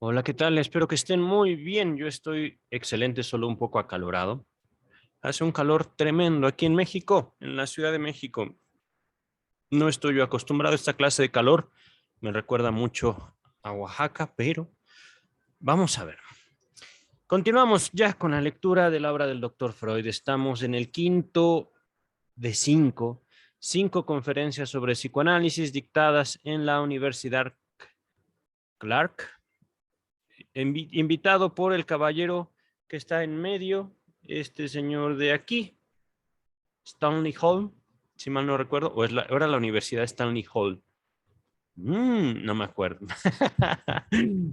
Hola, ¿qué tal? Espero que estén muy bien. Yo estoy excelente, solo un poco acalorado. Hace un calor tremendo aquí en México, en la Ciudad de México. No estoy yo acostumbrado a esta clase de calor. Me recuerda mucho a Oaxaca, pero vamos a ver. Continuamos ya con la lectura de la obra del doctor Freud. Estamos en el quinto de cinco conferencias sobre psicoanálisis dictadas en la Universidad Clark, invitado por el caballero que está en medio, este señor de aquí, Stanley Hall, si mal no recuerdo, o era la Universidad Stanley Hall. No me acuerdo.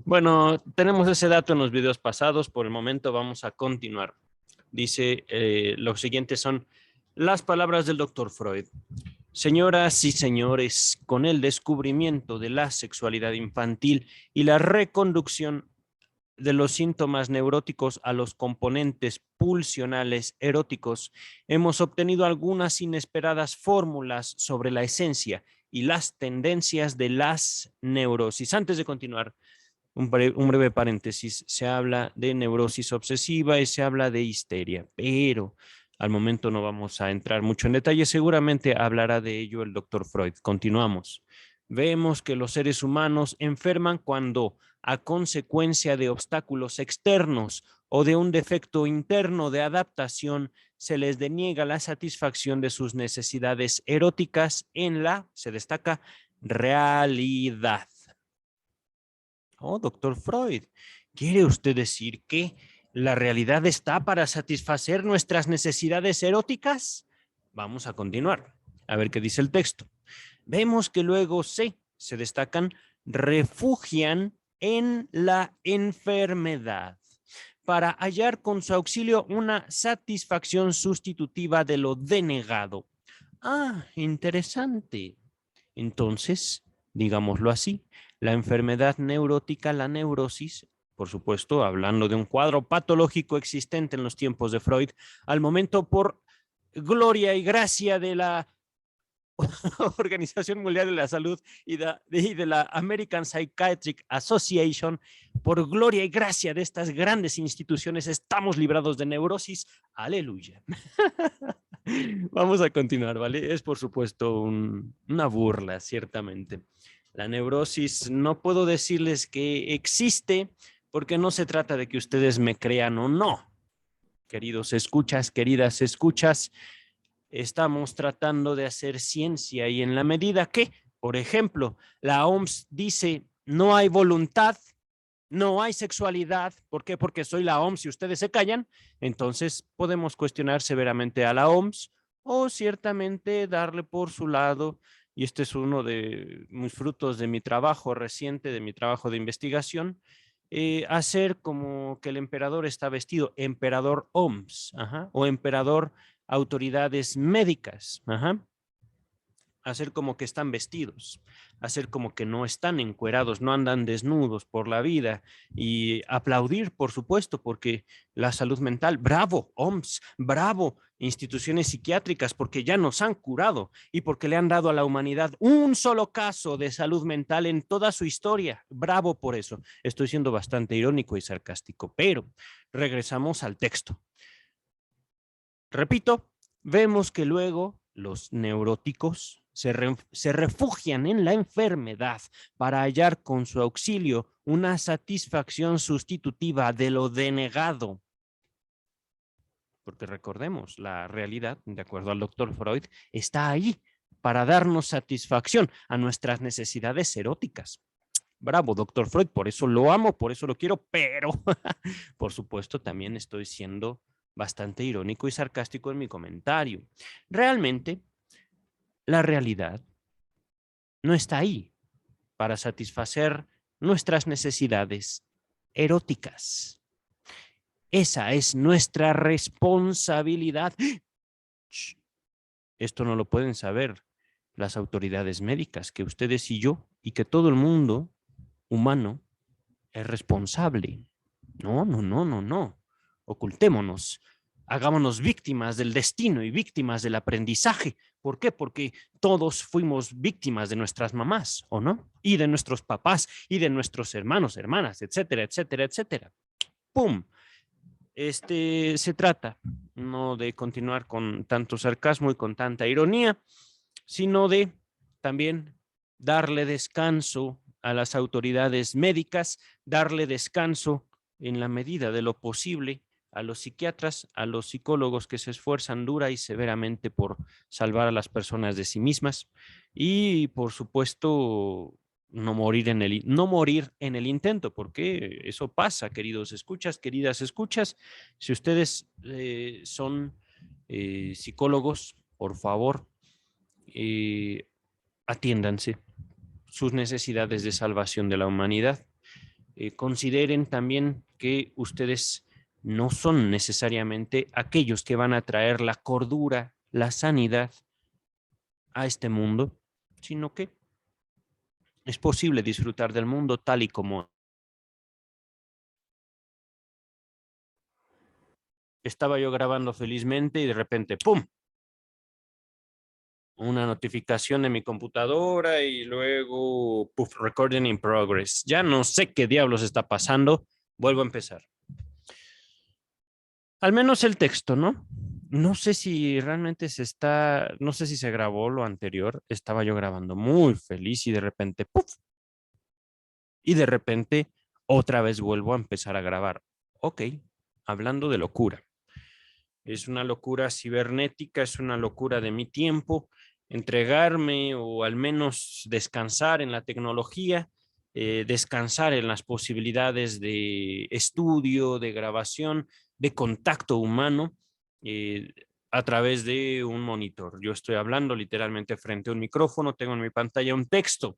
Bueno, tenemos ese dato en los videos pasados. Por el momento vamos a continuar. Dice, lo siguiente son las palabras del doctor Freud. Señoras y señores, con el descubrimiento de la sexualidad infantil y la reconducción de los síntomas neuróticos a los componentes pulsionales eróticos, hemos obtenido algunas inesperadas fórmulas sobre la esencia y las tendencias de las neurosis. Antes de continuar, un breve paréntesis. Se habla de neurosis obsesiva y se habla de histeria, pero al momento no vamos a entrar mucho en detalle. Seguramente hablará de ello el doctor Freud. Continuamos. Vemos que los seres humanos enferman cuando, a consecuencia de obstáculos externos o de un defecto interno de adaptación, se les deniega la satisfacción de sus necesidades eróticas en la, se destaca, realidad. Oh, doctor Freud, ¿quiere usted decir que la realidad está para satisfacer nuestras necesidades eróticas? Vamos a continuar. A ver qué dice el texto. Vemos que luego se destacan, refugian en la enfermedad para hallar con su auxilio una satisfacción sustitutiva de lo denegado. Ah, interesante. Entonces, digámoslo así, la enfermedad neurótica, la neurosis, por supuesto, hablando de un cuadro patológico existente en los tiempos de Freud, al momento por gloria y gracia de la Organización Mundial de la Salud y de la American Psychiatric Association, por gloria y gracia de estas grandes instituciones, estamos librados de neurosis. Aleluya. Vamos a continuar, ¿vale? Es por supuesto una burla, ciertamente. La neurosis, no puedo decirles que existe porque no se trata de que ustedes me crean o no. Queridos escuchas, queridas escuchas, estamos tratando de hacer ciencia y en la medida que, por ejemplo, la OMS dice no hay voluntad, no hay sexualidad, ¿por qué? Porque soy la OMS y ustedes se callan, entonces podemos cuestionar severamente a la OMS o ciertamente darle por su lado, y este es uno de mis frutos de mi trabajo reciente, de mi trabajo de investigación, hacer como que el emperador está vestido, emperador OMS, ajá, o emperador autoridades médicas, ajá, hacer como que están vestidos, hacer como que no están encuerados, no andan desnudos por la vida y aplaudir, por supuesto, porque la salud mental, bravo, OMS, bravo, instituciones psiquiátricas, porque ya nos han curado y porque le han dado a la humanidad un solo caso de salud mental en toda su historia. Bravo por eso. Estoy siendo bastante irónico y sarcástico, pero regresamos al texto. Repito, vemos que luego los neuróticos se refugian en la enfermedad para hallar con su auxilio una satisfacción sustitutiva de lo denegado. Porque recordemos, la realidad, de acuerdo al doctor Freud, está ahí para darnos satisfacción a nuestras necesidades eróticas. Bravo, doctor Freud, por eso lo amo, por eso lo quiero, pero por supuesto también estoy siendo bastante irónico y sarcástico en mi comentario. Realmente, la realidad no está ahí para satisfacer nuestras necesidades eróticas. Esa es nuestra responsabilidad. Esto no lo pueden saber las autoridades médicas, que ustedes y yo, y que todo el mundo humano es responsable. No, no, no, no, no. Ocultémonos. hagámonos víctimas del destino y víctimas del aprendizaje. ¿Por qué? Porque todos fuimos víctimas de nuestras mamás, ¿o no? Y de nuestros papás y de nuestros hermanos, hermanas, etcétera, etcétera, etcétera. ¡Pum! Se trata no de continuar con tanto sarcasmo y con tanta ironía, sino de también darle descanso a las autoridades médicas, darle descanso en la medida de lo posible a los psiquiatras, a los psicólogos que se esfuerzan dura y severamente por salvar a las personas de sí mismas y, por supuesto, no morir en el intento, porque eso pasa, queridos escuchas, queridas escuchas. Si ustedes son psicólogos, por favor, eh, atiéndanse sus necesidades de salvación de la humanidad. Consideren también que ustedes no son necesariamente aquellos que van a traer la cordura, la sanidad a este mundo, sino que es posible disfrutar del mundo tal y como estaba yo grabando felizmente y de repente, ¡pum! Una notificación de mi computadora y luego, puff, recording in progress. Ya no sé qué diablos está pasando. Vuelvo a empezar. Al menos el texto, ¿no? No sé si realmente no sé si se grabó lo anterior. Estaba yo grabando muy feliz y de repente, ¡puf! Y de repente otra vez vuelvo a empezar a grabar. Ok, hablando de locura. Es una locura cibernética, es una locura de mi tiempo, entregarme o al menos descansar en la tecnología, descansar en las posibilidades de estudio, de grabación, de contacto humano eh, a través de un monitor. Yo estoy hablando literalmente frente a un micrófono, tengo en mi pantalla un texto,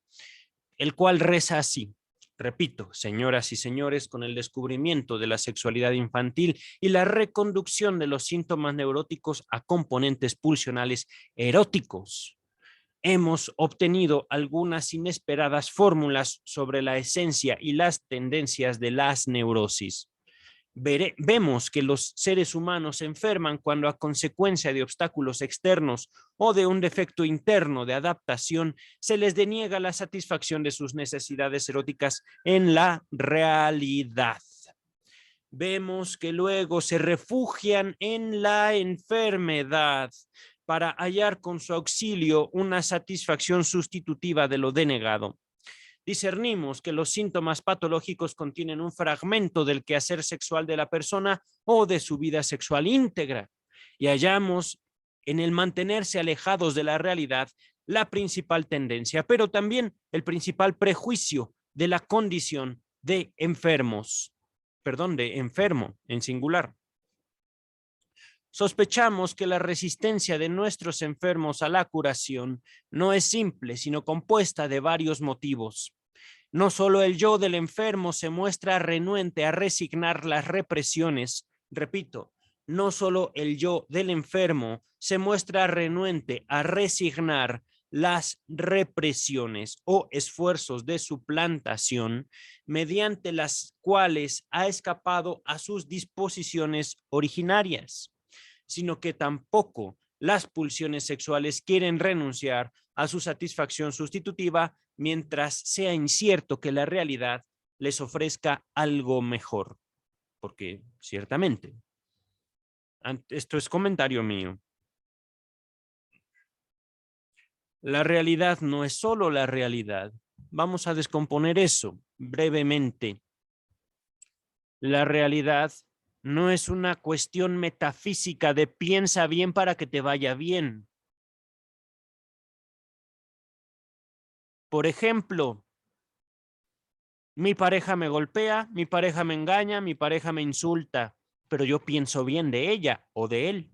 el cual reza así. Repito, señoras y señores, con el descubrimiento de la sexualidad infantil y la reconducción de los síntomas neuróticos a componentes pulsionales eróticos, hemos obtenido algunas inesperadas fórmulas sobre la esencia y las tendencias de las neurosis. Vemos que los seres humanos se enferman cuando a consecuencia de obstáculos externos o de un defecto interno de adaptación se les deniega la satisfacción de sus necesidades eróticas en la realidad. Vemos que luego se refugian en la enfermedad para hallar con su auxilio una satisfacción sustitutiva de lo denegado. Discernimos que los síntomas patológicos contienen un fragmento del quehacer sexual de la persona o de su vida sexual íntegra y hallamos en el mantenerse alejados de la realidad la principal tendencia, pero también el principal prejuicio de la condición de enfermos, perdón, de enfermo en singular. Sospechamos que la resistencia de nuestros enfermos a la curación no es simple, sino compuesta de varios motivos. No solo el yo del enfermo se muestra renuente a resignar las represiones, repito, no solo el yo del enfermo se muestra renuente a resignar las represiones o esfuerzos de suplantación mediante las cuales ha escapado a sus disposiciones originarias, sino que tampoco las pulsiones sexuales quieren renunciar a su satisfacción sustitutiva mientras sea incierto que la realidad les ofrezca algo mejor. Porque ciertamente, esto es comentario mío, la realidad no es solo la realidad. Vamos a descomponer eso brevemente. La realidad no es una cuestión metafísica de piensa bien para que te vaya bien. Por ejemplo, mi pareja me golpea, mi pareja me engaña, mi pareja me insulta, pero yo pienso bien de ella o de él.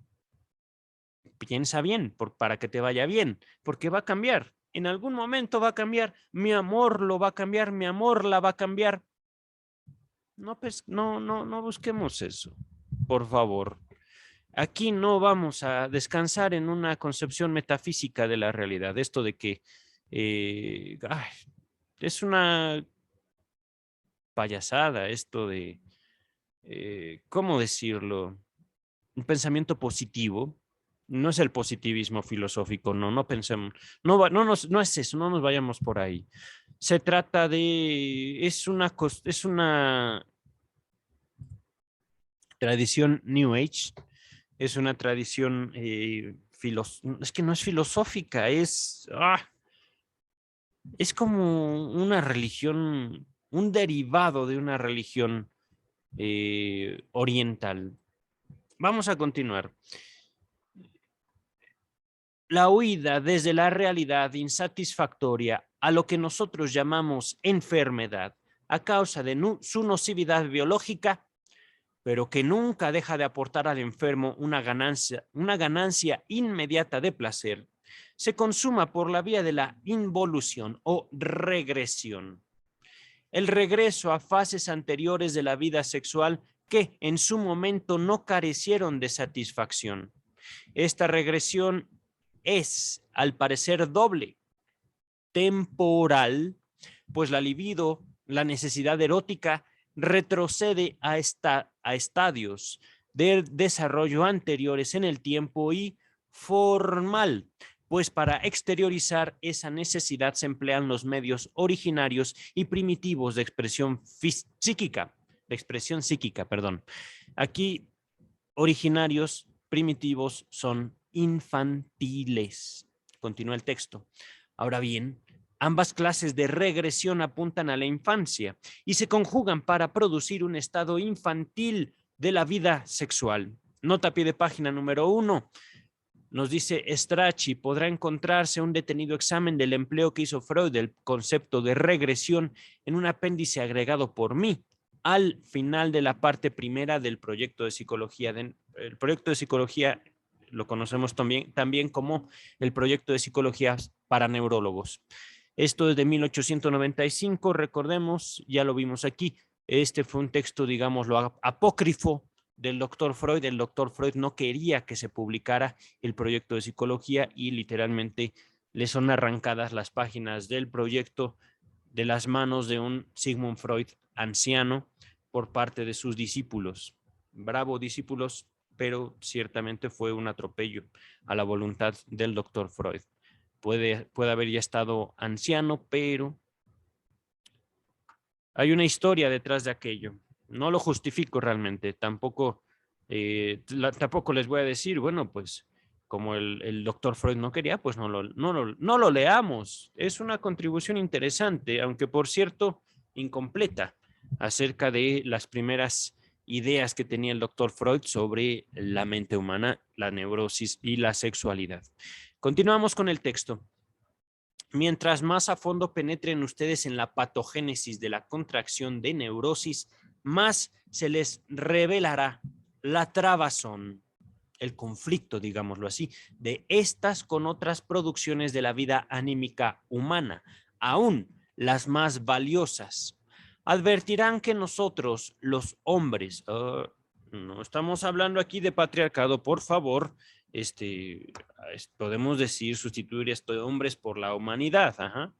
Piensa bien para que te vaya bien, porque va a cambiar. En algún momento va a cambiar. Mi amor lo va a cambiar, mi amor la va a cambiar. No, pues, no busquemos eso, por favor. Aquí no vamos a descansar en una concepción metafísica de la realidad. Esto de que es una payasada, esto de, ¿cómo decirlo? un pensamiento positivo. No es el positivismo filosófico, no pensemos, no es eso, no nos vayamos por ahí. Se trata de, es una tradición New Age, es una tradición, es que no es filosófica, es como una religión, un derivado de una religión oriental. Vamos a continuar. La huida desde la realidad insatisfactoria a lo que nosotros llamamos enfermedad a causa de su nocividad biológica, pero que nunca deja de aportar al enfermo una ganancia inmediata de placer, se consuma por la vía de la involución o regresión. El regreso a fases anteriores de la vida sexual que en su momento no carecieron de satisfacción. Esta regresión es, al parecer, doble, temporal, pues la libido, la necesidad erótica, retrocede a estadios de desarrollo anteriores en el tiempo, y formal, pues para exteriorizar esa necesidad se emplean los medios originarios y primitivos de expresión psíquica, perdón. Aquí, originarios, primitivos son infantiles. Continúa el texto. Ahora bien, ambas clases de regresión apuntan a la infancia y se conjugan para producir un estado infantil de la vida sexual. Nota a pie de página número 1. Nos dice Strachey, podrá encontrarse un detenido examen del empleo que hizo Freud del concepto de regresión en un apéndice agregado por mí al final de la parte primera del proyecto de psicología. El proyecto de psicología lo conocemos también como el proyecto de psicología para neurólogos. Esto es de 1895, recordemos, ya lo vimos aquí. Este fue un texto, digámoslo, apócrifo del doctor Freud. El doctor Freud no quería que se publicara el proyecto de psicología y literalmente le son arrancadas las páginas del proyecto de las manos de un Sigmund Freud anciano por parte de sus discípulos. Bravo, discípulos, pero ciertamente fue un atropello a la voluntad del doctor Freud. Puede haber ya estado anciano, pero hay una historia detrás de aquello. No lo justifico realmente, tampoco les voy a decir, bueno, pues como el doctor Freud no quería, pues no lo leamos. Es una contribución interesante, aunque por cierto, incompleta, acerca de las primeras ideas que tenía el doctor Freud sobre la mente humana, la neurosis y la sexualidad. Continuamos con el texto. Mientras más a fondo penetren ustedes en la patogénesis de la contracción de neurosis, más se les revelará la trabazón, el conflicto, digámoslo así, de estas con otras producciones de la vida anímica humana, aún las más valiosas. Advertirán que nosotros, los hombres, no estamos hablando aquí de patriarcado, por favor, podemos decir sustituir esto de hombres por la humanidad. Ajá.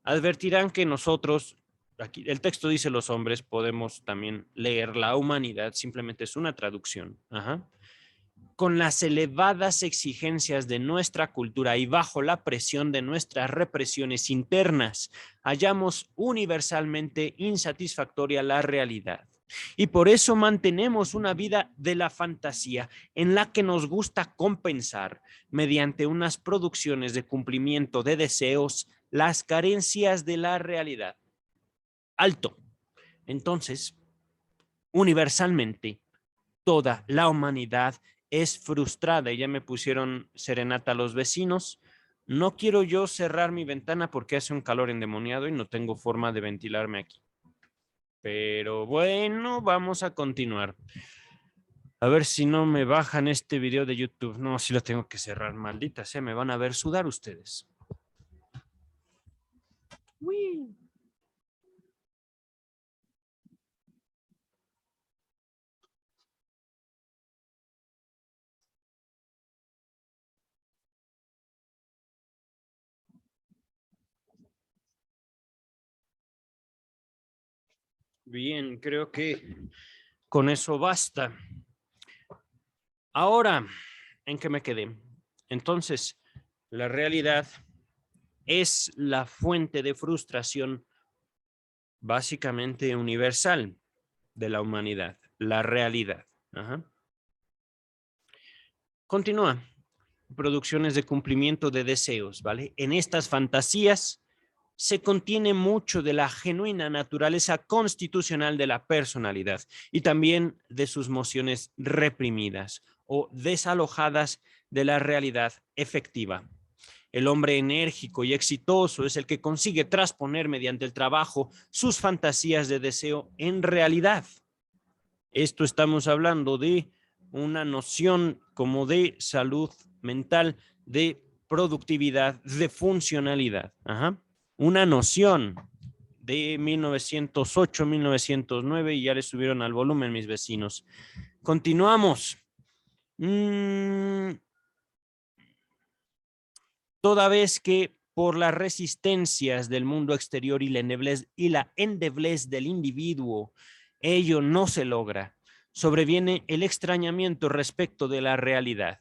Advertirán que nosotros, aquí el texto dice los hombres, podemos también leer la humanidad, simplemente es una traducción. Ajá. Con las elevadas exigencias de nuestra cultura y bajo la presión de nuestras represiones internas, hallamos universalmente insatisfactoria la realidad. Y por eso mantenemos una vida de la fantasía en la que nos gusta compensar, mediante unas producciones de cumplimiento de deseos, las carencias de la realidad. Alto. Entonces, universalmente, toda la humanidad es frustrada, y ya me pusieron serenata a los vecinos. No quiero yo cerrar mi ventana porque hace un calor endemoniado y no tengo forma de ventilarme aquí. Pero bueno, vamos a continuar. A ver si no me bajan este video de YouTube. No, si lo tengo que cerrar, maldita sea, me van a ver sudar ustedes. Uy. Bien, creo que con eso basta. Ahora, ¿en qué me quedé? Entonces, la realidad es la fuente de frustración básicamente universal de la humanidad, la realidad. Ajá. Continúa. Producciones de cumplimiento de deseos, ¿vale? En estas fantasías se contiene mucho de la genuina naturaleza constitucional de la personalidad y también de sus mociones reprimidas o desalojadas de la realidad efectiva. El hombre enérgico y exitoso es el que consigue trasponer mediante el trabajo sus fantasías de deseo en realidad. Esto estamos hablando de una noción como de salud mental, de productividad, de funcionalidad. Ajá. Una noción de 1908, 1909 y ya le subieron al volumen mis vecinos. Continuamos. Toda vez que por las resistencias del mundo exterior y la endeblez del individuo, ello no se logra, sobreviene el extrañamiento respecto de la realidad.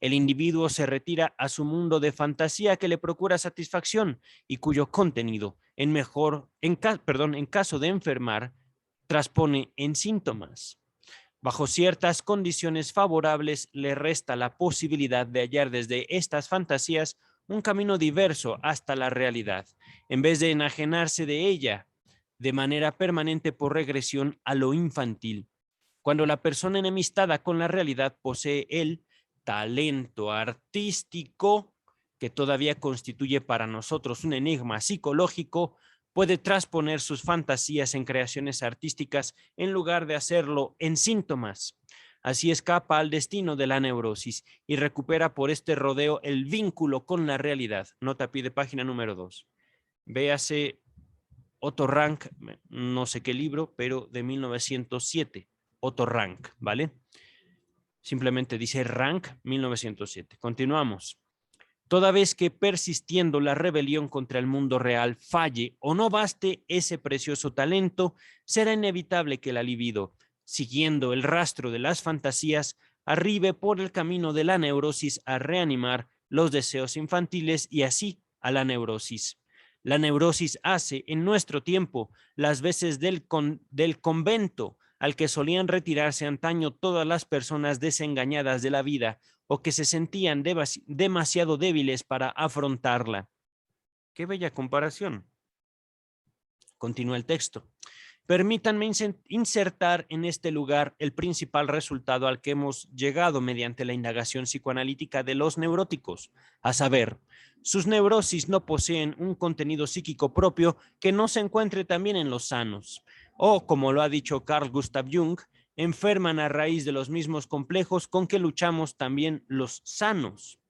El individuo se retira a su mundo de fantasía que le procura satisfacción y cuyo contenido, en caso de enfermar, transpone en síntomas. Bajo ciertas condiciones favorables, le resta la posibilidad de hallar desde estas fantasías un camino diverso hasta la realidad, en vez de enajenarse de ella de manera permanente por regresión a lo infantil. Cuando la persona enemistada con la realidad posee el talento artístico, que todavía constituye para nosotros un enigma psicológico, puede trasponer sus fantasías en creaciones artísticas en lugar de hacerlo en síntomas. Así escapa al destino de la neurosis y recupera por este rodeo el vínculo con la realidad. Nota pie de página número 2. Véase Otto Rank, no sé qué libro, pero de 1907. Otto Rank, ¿vale? Simplemente dice Rank 1907. Continuamos. Toda vez que persistiendo la rebelión contra el mundo real falle o no baste ese precioso talento, será inevitable que la libido, siguiendo el rastro de las fantasías, arribe por el camino de la neurosis a reanimar los deseos infantiles y así a la neurosis. La neurosis hace en nuestro tiempo las veces del convento al que solían retirarse antaño todas las personas desengañadas de la vida o que se sentían demasiado débiles para afrontarla. Qué bella comparación. Continúa el texto. Permítanme insertar en este lugar el principal resultado al que hemos llegado mediante la indagación psicoanalítica de los neuróticos, a saber, sus neurosis no poseen un contenido psíquico propio que no se encuentre también en los sanos, o, como lo ha dicho Carl Gustav Jung, enferman a raíz de los mismos complejos con que luchamos también los sanos.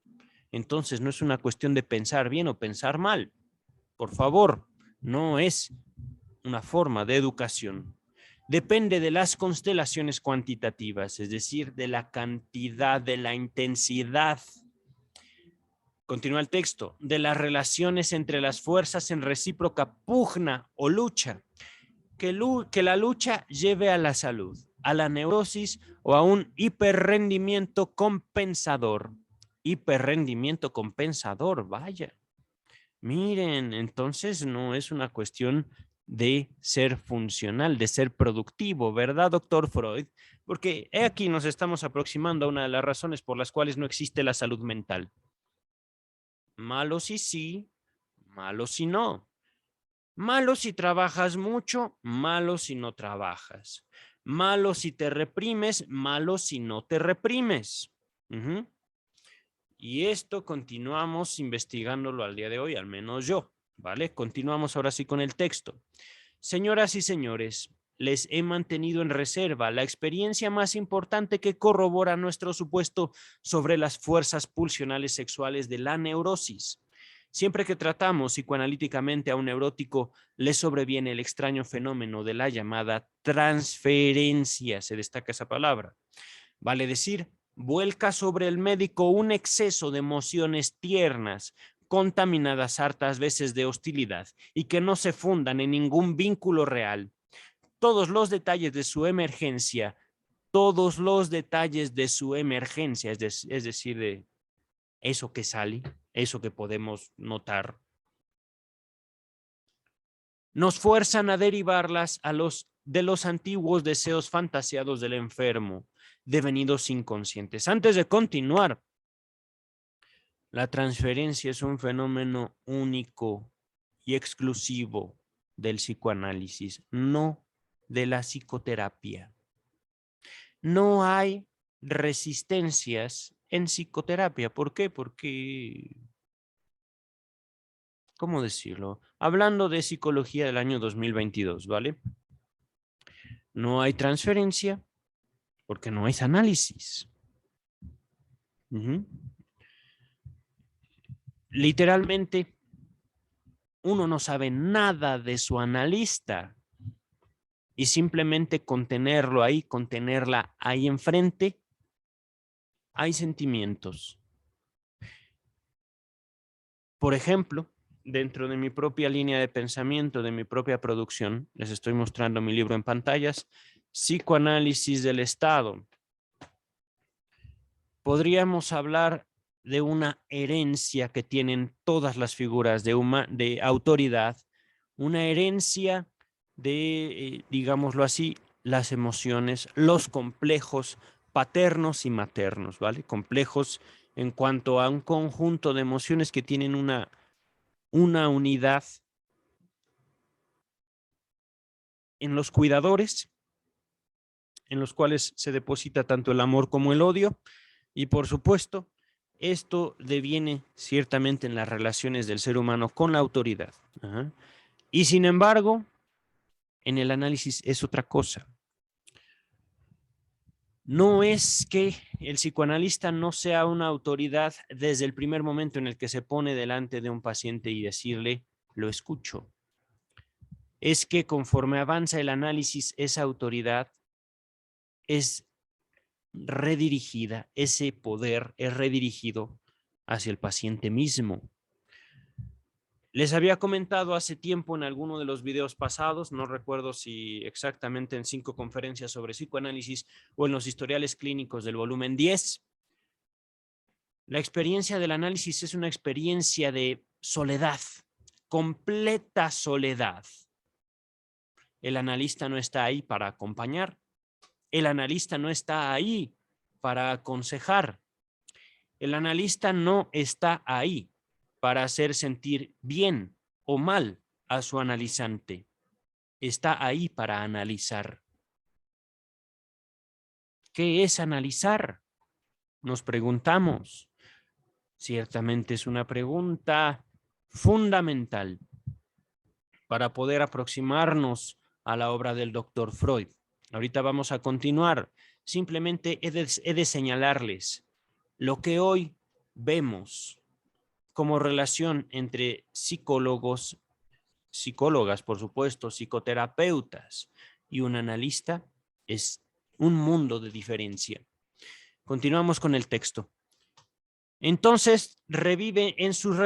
Entonces no es una cuestión de pensar bien o pensar mal. Por favor, no es una forma de educación. Depende de las constelaciones cuantitativas, es decir, de la cantidad, de la intensidad. Continúa el texto, de las relaciones entre las fuerzas en recíproca pugna o lucha, que la lucha lleve a la salud, a la neurosis o a un hiperrendimiento compensador. Hiperrendimiento compensador, vaya. Miren, entonces no es una cuestión de ser funcional, de ser productivo, ¿verdad, doctor Freud? Porque aquí nos estamos aproximando a una de las razones por las cuales no existe la salud mental. Malo si sí, malo si no. Malo si trabajas mucho, malo si no trabajas. Malo si te reprimes, malo si no te reprimes. Y esto continuamos investigándolo al día de hoy, al menos yo, ¿vale? Continuamos ahora sí con el texto. Señoras y señores, les he mantenido en reserva la experiencia más importante que corrobora nuestro supuesto sobre las fuerzas pulsionales sexuales de la neurosis. Siempre que tratamos psicoanalíticamente a un neurótico, le sobreviene el extraño fenómeno de la llamada transferencia, se destaca esa palabra. Vale decir, vuelca sobre el médico un exceso de emociones tiernas, contaminadas hartas veces de hostilidad y que no se fundan en ningún vínculo real. Todos los detalles de su emergencia todos los detalles de su emergencia, es decir, de eso que sale, eso que podemos notar, nos fuerzan a derivarlas de los antiguos deseos fantaseados del enfermo, devenidos inconscientes. Antes de continuar, la transferencia es un fenómeno único y exclusivo del psicoanálisis, no de la psicoterapia. No hay resistencias en psicoterapia. ¿Por qué? Porque, ¿cómo decirlo? Hablando de psicología del año 2022, ¿vale? No hay transferencia porque no hay análisis. Literalmente, uno no sabe nada de su analista y simplemente contenerlo ahí, contenerla ahí enfrente, hay sentimientos. Por ejemplo, dentro de mi propia línea de pensamiento, de mi propia producción, les estoy mostrando mi libro en pantallas, Psicoanálisis del Estado. Podríamos hablar de una herencia que tienen todas las figuras de autoridad, una herencia de, digámoslo así, las emociones, los complejos paternos y maternos, ¿vale? Complejos en cuanto a un conjunto de emociones que tienen una unidad en los cuidadores, en los cuales se deposita tanto el amor como el odio, y por supuesto, esto deviene ciertamente en las relaciones del ser humano con la autoridad. Ajá. Y sin embargo, en el análisis es otra cosa. No es que el psicoanalista no sea una autoridad desde el primer momento en el que se pone delante de un paciente y decirle, lo escucho. Es que conforme avanza el análisis, esa autoridad es redirigida, ese poder es redirigido hacia el paciente mismo. Les había comentado hace tiempo en alguno de los videos pasados, no recuerdo si exactamente en 5 conferencias sobre psicoanálisis o en los historiales clínicos del volumen 10. La experiencia del análisis es una experiencia de soledad, completa soledad. El analista no está ahí para acompañar. El analista no está ahí para aconsejar. El analista no está ahí para hacer sentir bien o mal a su analizante. Está ahí para analizar. ¿Qué es analizar? Nos preguntamos. Ciertamente es una pregunta fundamental para poder aproximarnos a la obra del doctor Freud. Ahorita vamos a continuar. Simplemente he de señalarles lo que hoy vemos como relación entre psicólogos, psicólogas, por supuesto, psicoterapeutas y un analista es un mundo de diferencia. Continuamos con el texto. Entonces revive en sus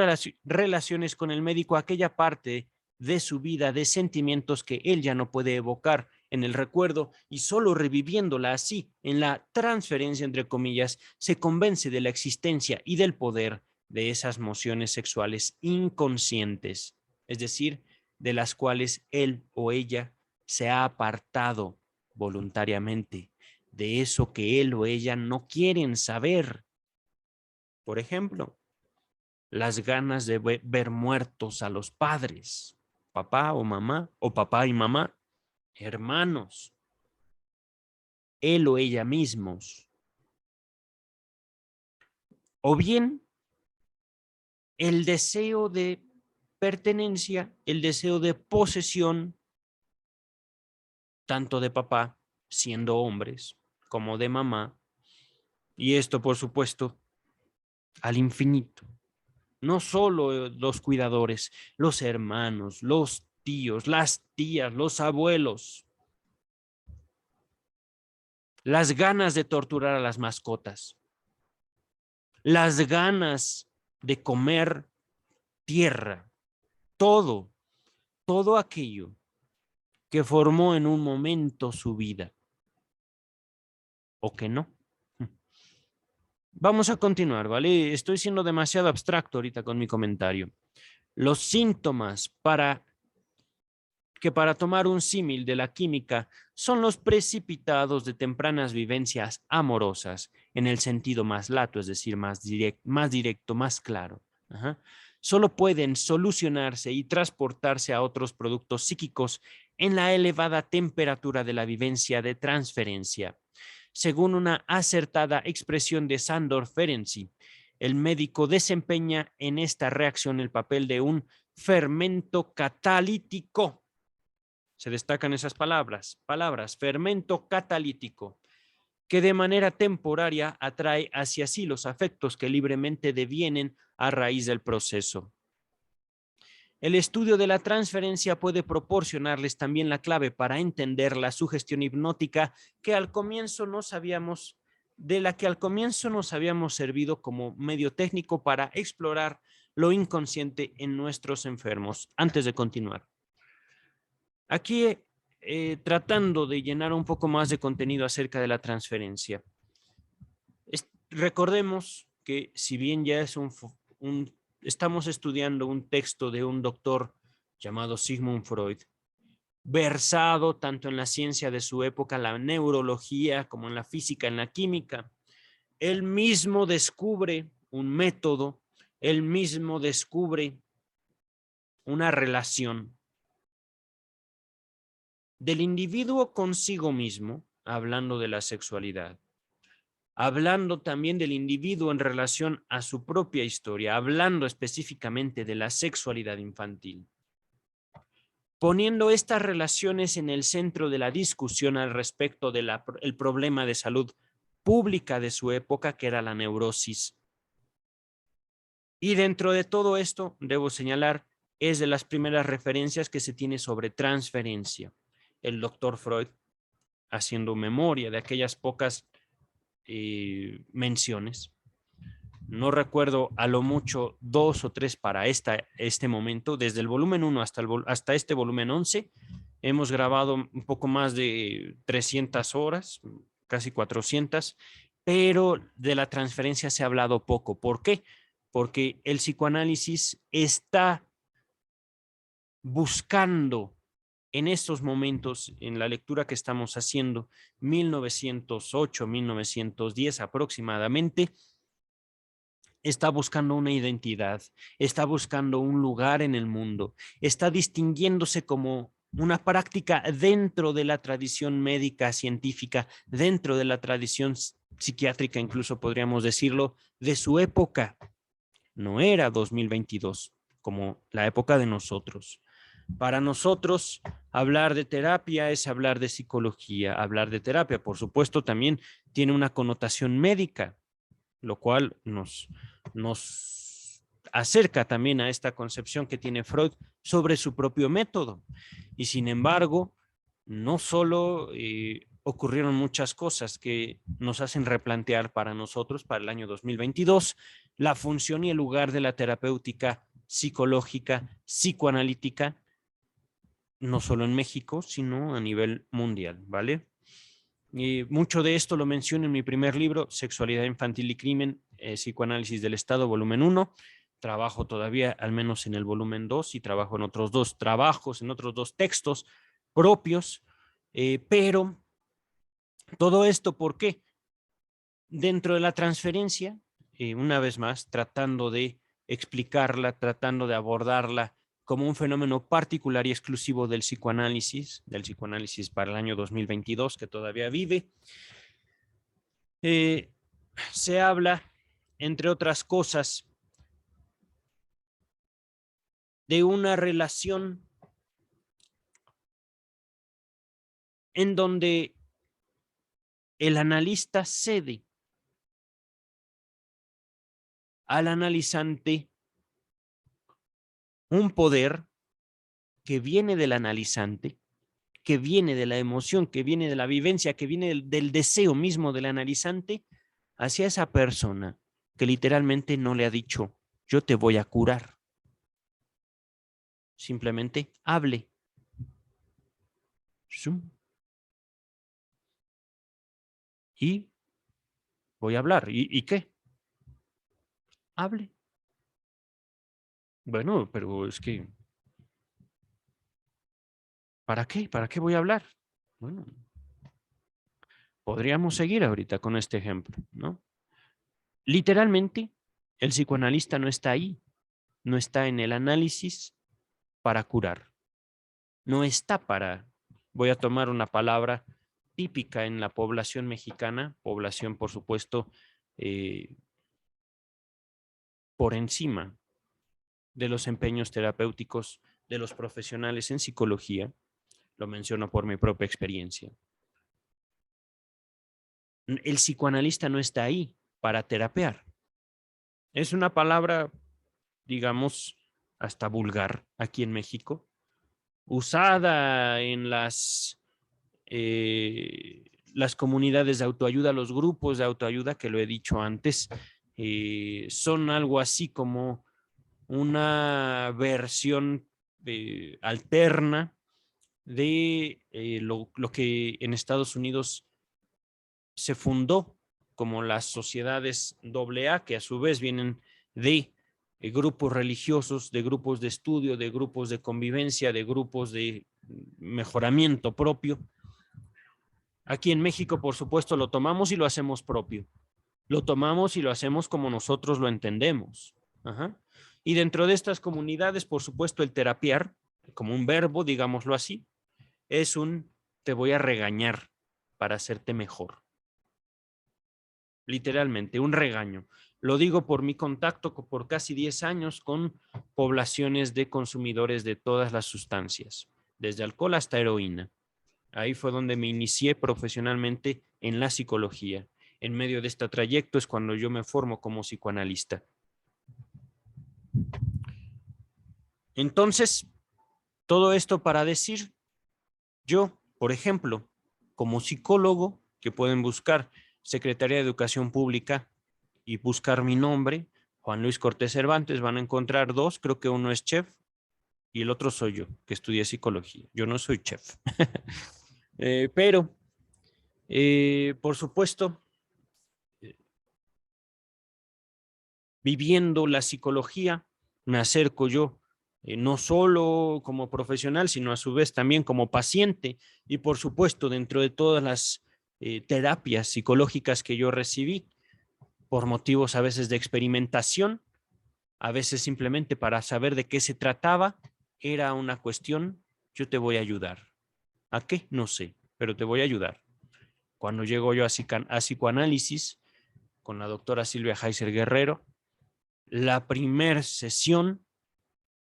relaciones con el médico aquella parte de su vida de sentimientos que él ya no puede evocar en el recuerdo y solo reviviéndola así en la transferencia entre comillas se convence de la existencia y del poder de esas mociones sexuales inconscientes, es decir, de las cuales él o ella se ha apartado voluntariamente, de eso que él o ella no quieren saber. Por ejemplo, las ganas de ver muertos a los padres, papá o mamá, o papá y mamá, hermanos, él o ella mismos. O bien el deseo de pertenencia, el deseo de posesión, tanto de papá, siendo hombres, como de mamá. Y esto, por supuesto, al infinito. No solo los cuidadores, los hermanos, los tíos, las tías, los abuelos. Las ganas de torturar a las mascotas. Las ganas de comer tierra. Todo aquello que formó en un momento su vida. o que no. Vamos a continuar, ¿vale? Estoy siendo demasiado abstracto ahorita con mi comentario. Los síntomas para tomar un símil de la química son los precipitados de tempranas vivencias amorosas en el sentido más lato, es decir, más directo, más claro. Ajá. Solo pueden solucionarse y transportarse a otros productos psíquicos en la elevada temperatura de la vivencia de transferencia. Según una acertada expresión de Sándor Ferenczi, el médico desempeña en esta reacción el papel de un fermento catalítico. Se destacan esas palabras, fermento catalítico, que de manera temporaria atrae hacia sí los afectos que libremente devienen a raíz del proceso. El estudio de la transferencia puede proporcionarles también la clave para entender la sugestión hipnótica que al comienzo no sabíamos, de la que al comienzo nos habíamos servido como medio técnico para explorar lo inconsciente en nuestros enfermos. Antes de continuar, aquí tratando de llenar un poco más de contenido acerca de la transferencia. Recordemos que si bien ya es estamos estudiando un texto de un doctor llamado Sigmund Freud, versado tanto en la ciencia de su época, la neurología, como en la física, en la química, él mismo descubre un método, él mismo descubre una relación del individuo consigo mismo, hablando de la sexualidad, hablando también del individuo en relación a su propia historia, hablando específicamente de la sexualidad infantil, poniendo estas relaciones en el centro de la discusión al respecto del problema de salud pública de su época, que era la neurosis. Y dentro de todo esto, debo señalar, es de las primeras referencias que se tiene sobre transferencia. El doctor Freud, haciendo memoria de aquellas pocas menciones. No recuerdo, a lo mucho 2 o 3 para este momento. Desde el volumen 1 hasta este volumen 11, hemos grabado un poco más de 300 horas, casi 400, pero de la transferencia se ha hablado poco. ¿Por qué? Porque el psicoanálisis está buscando en estos momentos, en la lectura que estamos haciendo, 1908, 1910 aproximadamente, está buscando una identidad, está buscando un lugar en el mundo, está distinguiéndose como una práctica dentro de la tradición médica, científica, dentro de la tradición psiquiátrica, incluso podríamos decirlo, de su época. No era 2022 como la época de nosotros. Para nosotros, hablar de terapia es hablar de psicología. Hablar de terapia, por supuesto, también tiene una connotación médica, lo cual nos acerca también a esta concepción que tiene Freud sobre su propio método. Y sin embargo, no solo ocurrieron muchas cosas que nos hacen replantear para nosotros, para el año 2022, la función y el lugar de la terapéutica psicológica, psicoanalítica, no solo en México, sino a nivel mundial, ¿vale? Y mucho de esto lo menciono en mi primer libro, Sexualidad Infantil y Crimen, Psicoanálisis del Estado, volumen 1. Trabajo todavía al menos en el volumen 2 y trabajo en otros 2 trabajos, en otros 2 textos propios, pero todo esto, ¿por qué? Dentro de la transferencia, una vez más, tratando de explicarla, tratando de abordarla como un fenómeno particular y exclusivo del psicoanálisis para el año 2022, que todavía vive, se habla, entre otras cosas, de una relación en donde el analista cede al analizante un poder que viene del analizante, que viene de la emoción, que viene de la vivencia, que viene del deseo mismo del analizante hacia esa persona que literalmente no le ha dicho, yo te voy a curar. Simplemente hable. y voy a hablar. ¿Y qué? Hable. Bueno, pero es que, ¿para qué? ¿Para qué voy a hablar? Bueno, podríamos seguir ahorita con este ejemplo, ¿no? Literalmente, el psicoanalista no está ahí, no está en el análisis para curar, no está para, voy a tomar una palabra típica en la población mexicana, población, por supuesto, eh, por encima de los empeños terapéuticos de los profesionales en psicología, lo menciono por mi propia experiencia. El psicoanalista no está ahí para terapear. Es una palabra, digamos, hasta vulgar aquí en México, usada en las comunidades de autoayuda, los grupos de autoayuda, que lo he dicho antes, son algo así como una versión alterna de lo que en Estados Unidos se fundó como las sociedades AA, que a su vez vienen de grupos religiosos, de grupos de estudio, de grupos de convivencia, de grupos de mejoramiento propio. Aquí en México, por supuesto, lo tomamos y lo hacemos propio. Lo tomamos y lo hacemos como nosotros lo entendemos. Ajá. Y dentro de estas comunidades, por supuesto, el terapiar, como un verbo, digámoslo así, es un te voy a regañar para hacerte mejor. Literalmente, un regaño. Lo digo por mi contacto por casi 10 años con poblaciones de consumidores de todas las sustancias, desde alcohol hasta heroína. Ahí fue donde me inicié profesionalmente en la psicología. En medio de este trayecto es cuando yo me formo como psicoanalista. Entonces, todo esto para decir, yo, por ejemplo, como psicólogo, que pueden buscar Secretaría de Educación Pública y buscar mi nombre, Juan Luis Cortés Cervantes, van a encontrar dos, creo que uno es chef y el otro soy yo, que estudié psicología. Yo no soy chef. Pero, por supuesto, viviendo la psicología, me acerco yo, no solo como profesional, sino a su vez también como paciente y por supuesto dentro de todas las terapias psicológicas que yo recibí, por motivos a veces de experimentación, a veces simplemente para saber de qué se trataba, era una cuestión, yo te voy a ayudar. ¿A qué? No sé, pero te voy a ayudar. Cuando llego yo a psicoanálisis con la doctora Silvia Heiser Guerrero, la primer sesión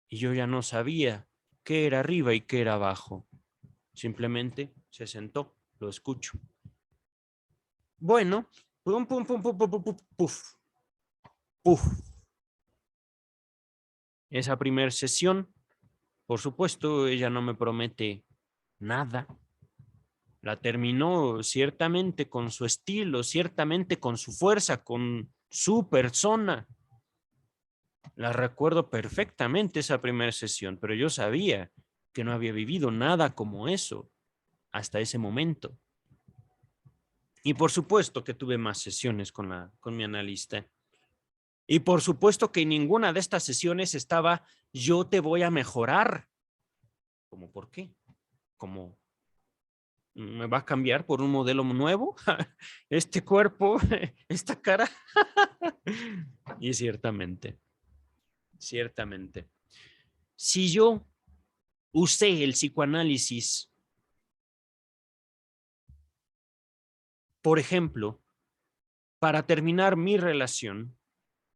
y yo ya no sabía qué era arriba y qué era abajo. Simplemente se sentó, lo escucho. Bueno, pum, pum, pum, pum, pum, pum, pum, puf, puf. Esa primera sesión, por supuesto, ella no me promete nada. La terminó ciertamente con su estilo, ciertamente con su fuerza, con su persona. La recuerdo perfectamente esa primera sesión, pero yo sabía que no había vivido nada como eso hasta ese momento. Y por supuesto que tuve más sesiones con mi analista. Y por supuesto que en ninguna de estas sesiones estaba yo te voy a mejorar. ¿Cómo por qué? ¿Cómo me va a cambiar por un modelo nuevo? Este cuerpo, esta cara. Y ciertamente, ciertamente. Si yo usé el psicoanálisis, por ejemplo, para terminar mi relación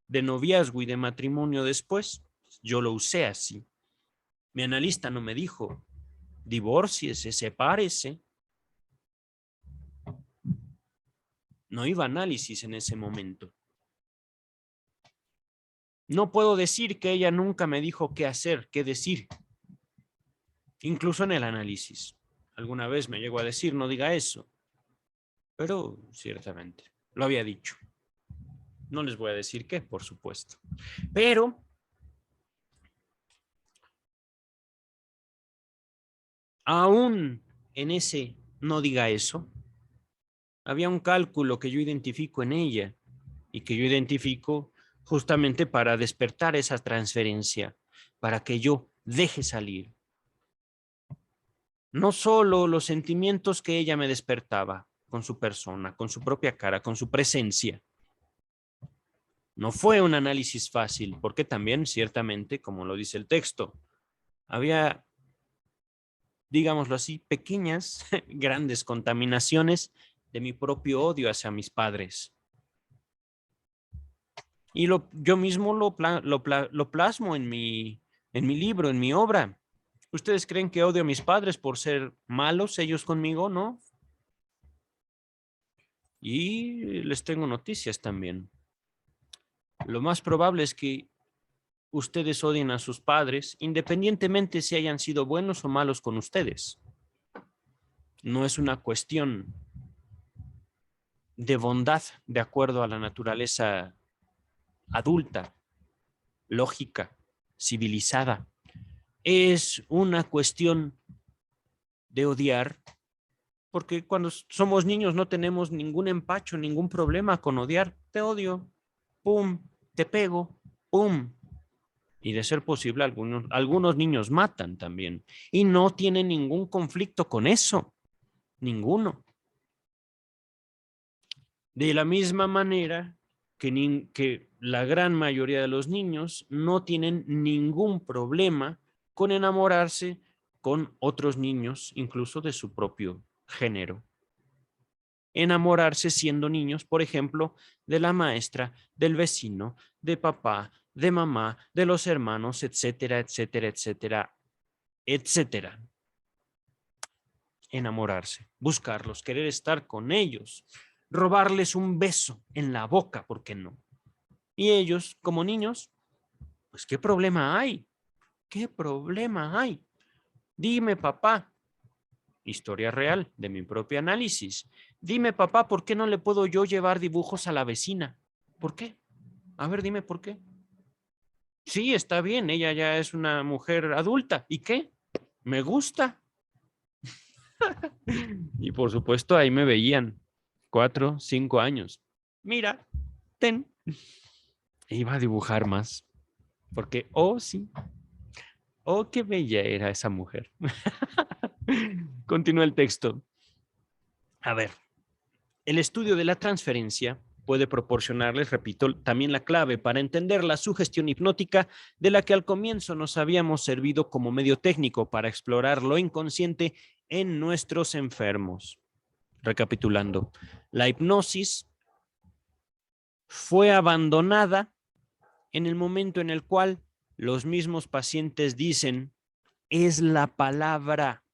de noviazgo y de matrimonio después, yo lo usé así. Mi analista no me dijo, divórciese, sepárese. No iba a análisis en ese momento. No puedo decir que ella nunca me dijo qué hacer, qué decir, incluso en el análisis. Alguna vez me llegó a decir, no diga eso, pero ciertamente lo había dicho. No les voy a decir qué, por supuesto. Pero aún en ese no diga eso, Había un cálculo que yo identifico en ella y que yo identifico justamente para despertar esa transferencia, para que yo deje salir. No solo los sentimientos que ella me despertaba con su persona, con su propia cara, con su presencia. No fue un análisis fácil, porque también, ciertamente, como lo dice el texto, había, digámoslo así, pequeñas, grandes contaminaciones de mi propio odio hacia mis padres. Y yo mismo lo plasmo en mi libro, en mi obra. ¿Ustedes creen que odio a mis padres por ser malos ellos conmigo? No. Y les tengo noticias también. Lo más probable es que ustedes odien a sus padres, independientemente si hayan sido buenos o malos con ustedes. No es una cuestión de bondad de acuerdo a la naturaleza adulta, lógica, civilizada. Es una cuestión de odiar, porque cuando somos niños no tenemos ningún empacho, ningún problema con odiar. Te odio, pum, te pego, pum. Y de ser posible, algunos niños matan también. Y no tienen ningún conflicto con eso. Ninguno. De la misma manera que la gran mayoría de los niños no tienen ningún problema con enamorarse con otros niños, incluso de su propio género. Enamorarse siendo niños, por ejemplo, de la maestra, del vecino, de papá, de mamá, de los hermanos, etcétera, etcétera, etcétera, etcétera. Enamorarse, buscarlos, querer estar con ellos, robarles un beso en la boca, ¿por qué no? Y ellos, como niños, pues ¿qué problema hay? ¿Qué problema hay? Dime, papá, historia real de mi propio análisis. Dime, papá, ¿por qué no le puedo yo llevar dibujos a la vecina? ¿Por qué? A ver, dime por qué. Sí, está bien, ella ya es una mujer adulta. ¿Y qué? Me gusta. Y por supuesto, ahí me veían 4, 5 años. Mira, ten. E iba a dibujar más. Porque, oh, sí. Oh, qué bella era esa mujer. Continúa el texto. A ver, el estudio de la transferencia puede proporcionarles, repito, también la clave para entender la sugestión hipnótica de la que al comienzo nos habíamos servido como medio técnico para explorar lo inconsciente en nuestros enfermos. Recapitulando, la hipnosis fue abandonada en el momento en el cual los mismos pacientes dicen, es la palabra.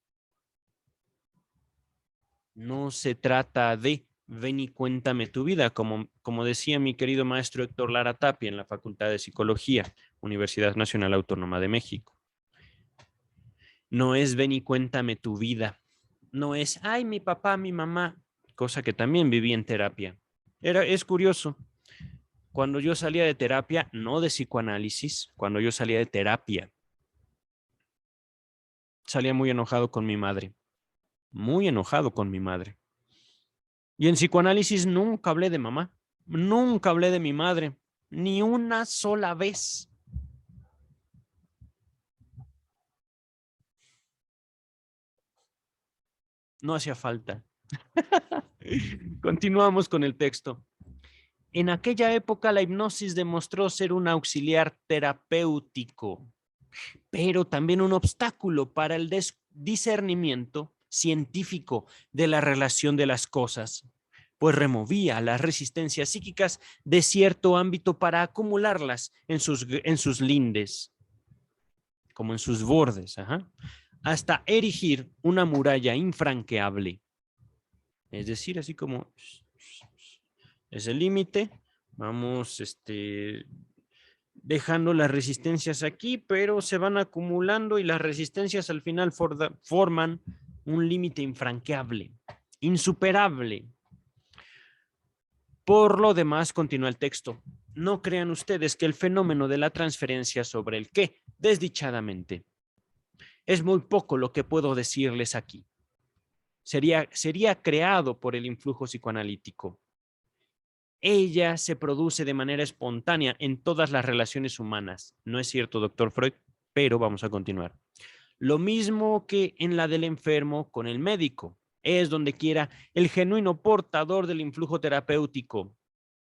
No se trata de ven y cuéntame tu vida, como decía mi querido maestro Héctor Lara Tapia en la Facultad de Psicología, Universidad Nacional Autónoma de México. No es ven y cuéntame tu vida. No es, ay, mi papá, mi mamá, cosa que también viví en terapia. Es curioso. Cuando yo salía de terapia, no de psicoanálisis, cuando yo salía de terapia, salía muy enojado con mi madre. Muy enojado con mi madre. Y en psicoanálisis nunca hablé de mamá, nunca hablé de mi madre, ni una sola vez. No hacía falta. Continuamos con el texto. En aquella época la hipnosis demostró ser un auxiliar terapéutico, pero también un obstáculo para el discernimiento científico de la relación de las cosas, pues removía las resistencias psíquicas de cierto ámbito para acumularlas en sus lindes, como en sus bordes, hasta erigir una muralla infranqueable. Es decir, así como es el límite, vamos dejando las resistencias aquí, pero se van acumulando y las resistencias al final forman un límite infranqueable, insuperable. Por lo demás, continúa el texto. No crean ustedes que el fenómeno de la transferencia sobre el que, desdichadamente, es muy poco lo que puedo decirles aquí. sería creado por el influjo psicoanalítico. Ella se produce de manera espontánea en todas las relaciones humanas. No es cierto, doctor Freud, pero vamos a continuar. Lo mismo que en la del enfermo con el médico. Es donde quiera el genuino portador del influjo terapéutico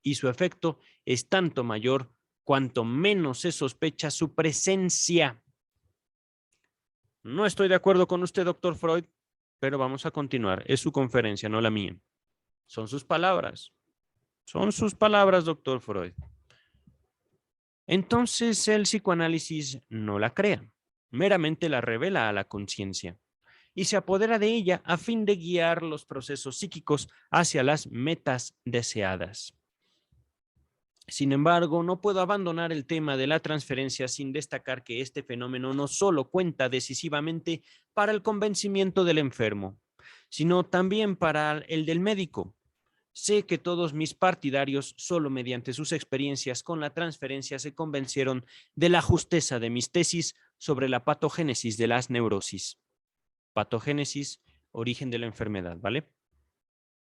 y su efecto es tanto mayor cuanto menos se sospecha su presencia. No estoy de acuerdo con usted, doctor Freud, pero vamos a continuar. Es su conferencia, no la mía. Son sus palabras. Son sus palabras, doctor Freud. Entonces el psicoanálisis no la crea, meramente la revela a la conciencia y se apodera de ella a fin de guiar los procesos psíquicos hacia las metas deseadas. Sin embargo, no puedo abandonar el tema de la transferencia sin destacar que este fenómeno no solo cuenta decisivamente para el convencimiento del enfermo, sino también para el del médico. Sé que todos mis partidarios, solo mediante sus experiencias con la transferencia, se convencieron de la justeza de mis tesis sobre la patogénesis de las neurosis. Patogénesis, origen de la enfermedad, ¿vale?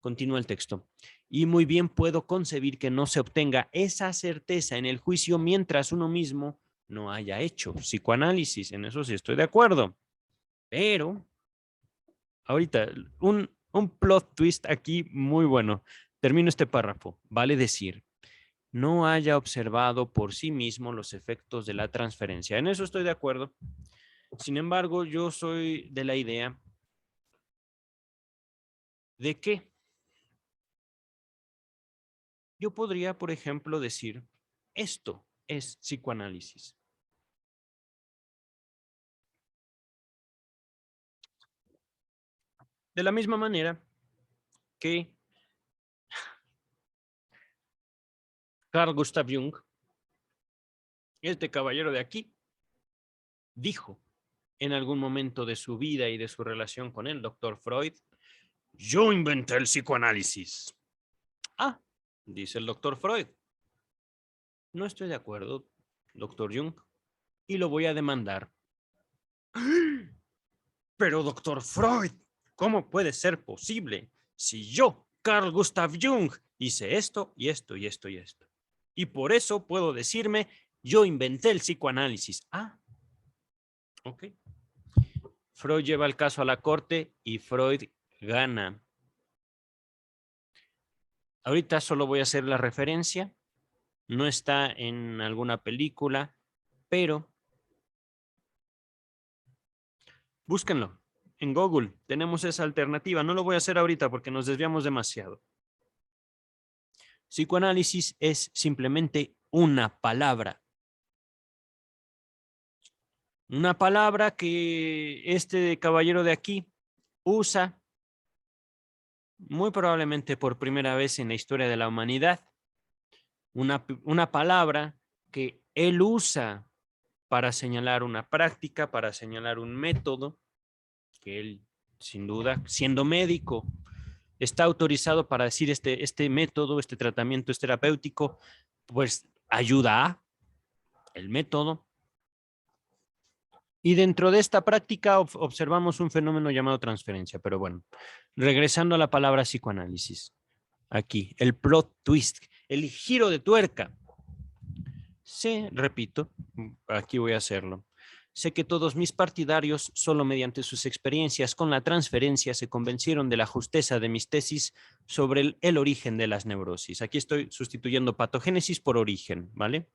Continúa el texto. Y muy bien puedo concebir que no se obtenga esa certeza en el juicio mientras uno mismo no haya hecho psicoanálisis. En eso sí estoy de acuerdo. Pero, ahorita, un plot twist aquí muy bueno. Termino este párrafo. Vale decir, no haya observado por sí mismo los efectos de la transferencia. En eso estoy de acuerdo. Sin embargo, yo soy de la idea de que yo podría, por ejemplo, decir, esto es psicoanálisis. De la misma manera que Carl Gustav Jung, este caballero de aquí, dijo en algún momento de su vida y de su relación con el doctor Freud, yo inventé el psicoanálisis. Ah, dice el doctor Freud. No estoy de acuerdo, doctor Jung, y lo voy a demandar. Pero, doctor Freud, ¿cómo puede ser posible si yo, Carl Gustav Jung, hice esto y esto y esto y esto? Y por eso puedo decirme, yo inventé el psicoanálisis. Ah, ok. Freud lleva el caso a la corte y Freud gana. Ahorita solo voy a hacer la referencia. No está en alguna película, pero búsquenlo. En Google tenemos esa alternativa. No lo voy a hacer ahorita porque nos desviamos demasiado. Psicoanálisis es simplemente una palabra. Una palabra que este caballero de aquí usa muy probablemente por primera vez en la historia de la humanidad. Una palabra que él usa para señalar una práctica, para señalar un método, que él, sin duda, siendo médico, está autorizado para decir este método, este tratamiento es terapéutico, pues ayuda a el método. Y dentro de esta práctica observamos un fenómeno llamado transferencia. Pero bueno, regresando a la palabra psicoanálisis. Aquí, el plot twist, el giro de tuerca. Sé, repito, aquí voy a hacerlo. Sé que todos mis partidarios, solo mediante sus experiencias con la transferencia, se convencieron de la justeza de mis tesis sobre el origen de las neurosis. Aquí estoy sustituyendo patogénesis por origen, ¿vale?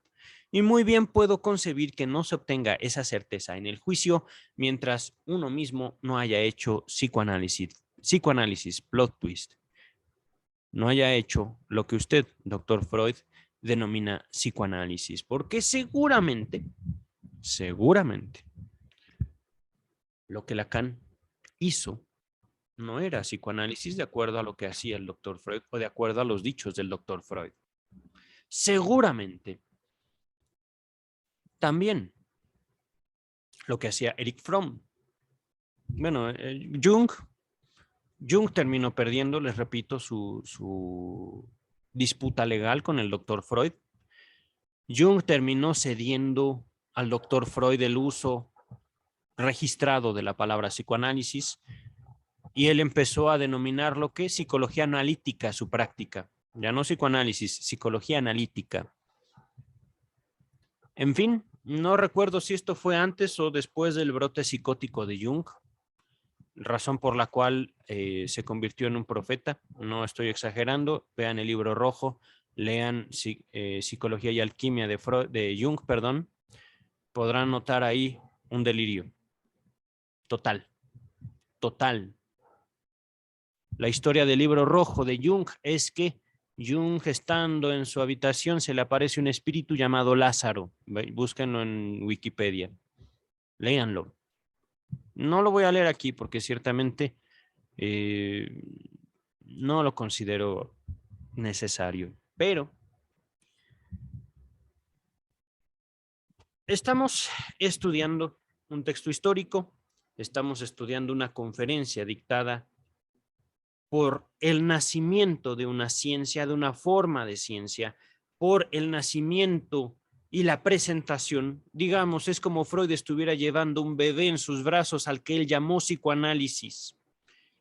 Y muy bien puedo concebir que no se obtenga esa certeza en el juicio mientras uno mismo no haya hecho psicoanálisis, plot twist. No haya hecho lo que usted, doctor Freud, denomina psicoanálisis, porque seguramente, lo que Lacan hizo no era psicoanálisis de acuerdo a lo que hacía el doctor Freud o de acuerdo a los dichos del doctor Freud. Seguramente también lo que hacía Erich Fromm. Bueno, Jung terminó perdiendo, les repito, su disputa legal con el doctor Freud. Jung terminó cediendo al doctor Freud el uso registrado de la palabra psicoanálisis Y él empezó a denominar lo que es psicología analítica, su práctica. Ya no psicoanálisis, psicología analítica. En fin, no recuerdo si esto fue antes o después del brote psicótico de Jung, razón por la cual se convirtió en un profeta. No estoy exagerando. Vean el libro rojo, lean Psicología y Alquimia de Jung, perdón. Podrán notar ahí un delirio. Total, total. La historia del libro rojo de Jung es que Jung, estando en su habitación, se le aparece un espíritu llamado Lázaro. Búsquenlo en Wikipedia. Léanlo. No lo voy a leer aquí porque ciertamente no lo considero necesario. Pero estamos estudiando un texto histórico, estamos estudiando una conferencia dictada por el nacimiento de una ciencia, de una forma de ciencia, por el nacimiento y la presentación. Digamos, es como Freud estuviera llevando un bebé en sus brazos al que él llamó psicoanálisis.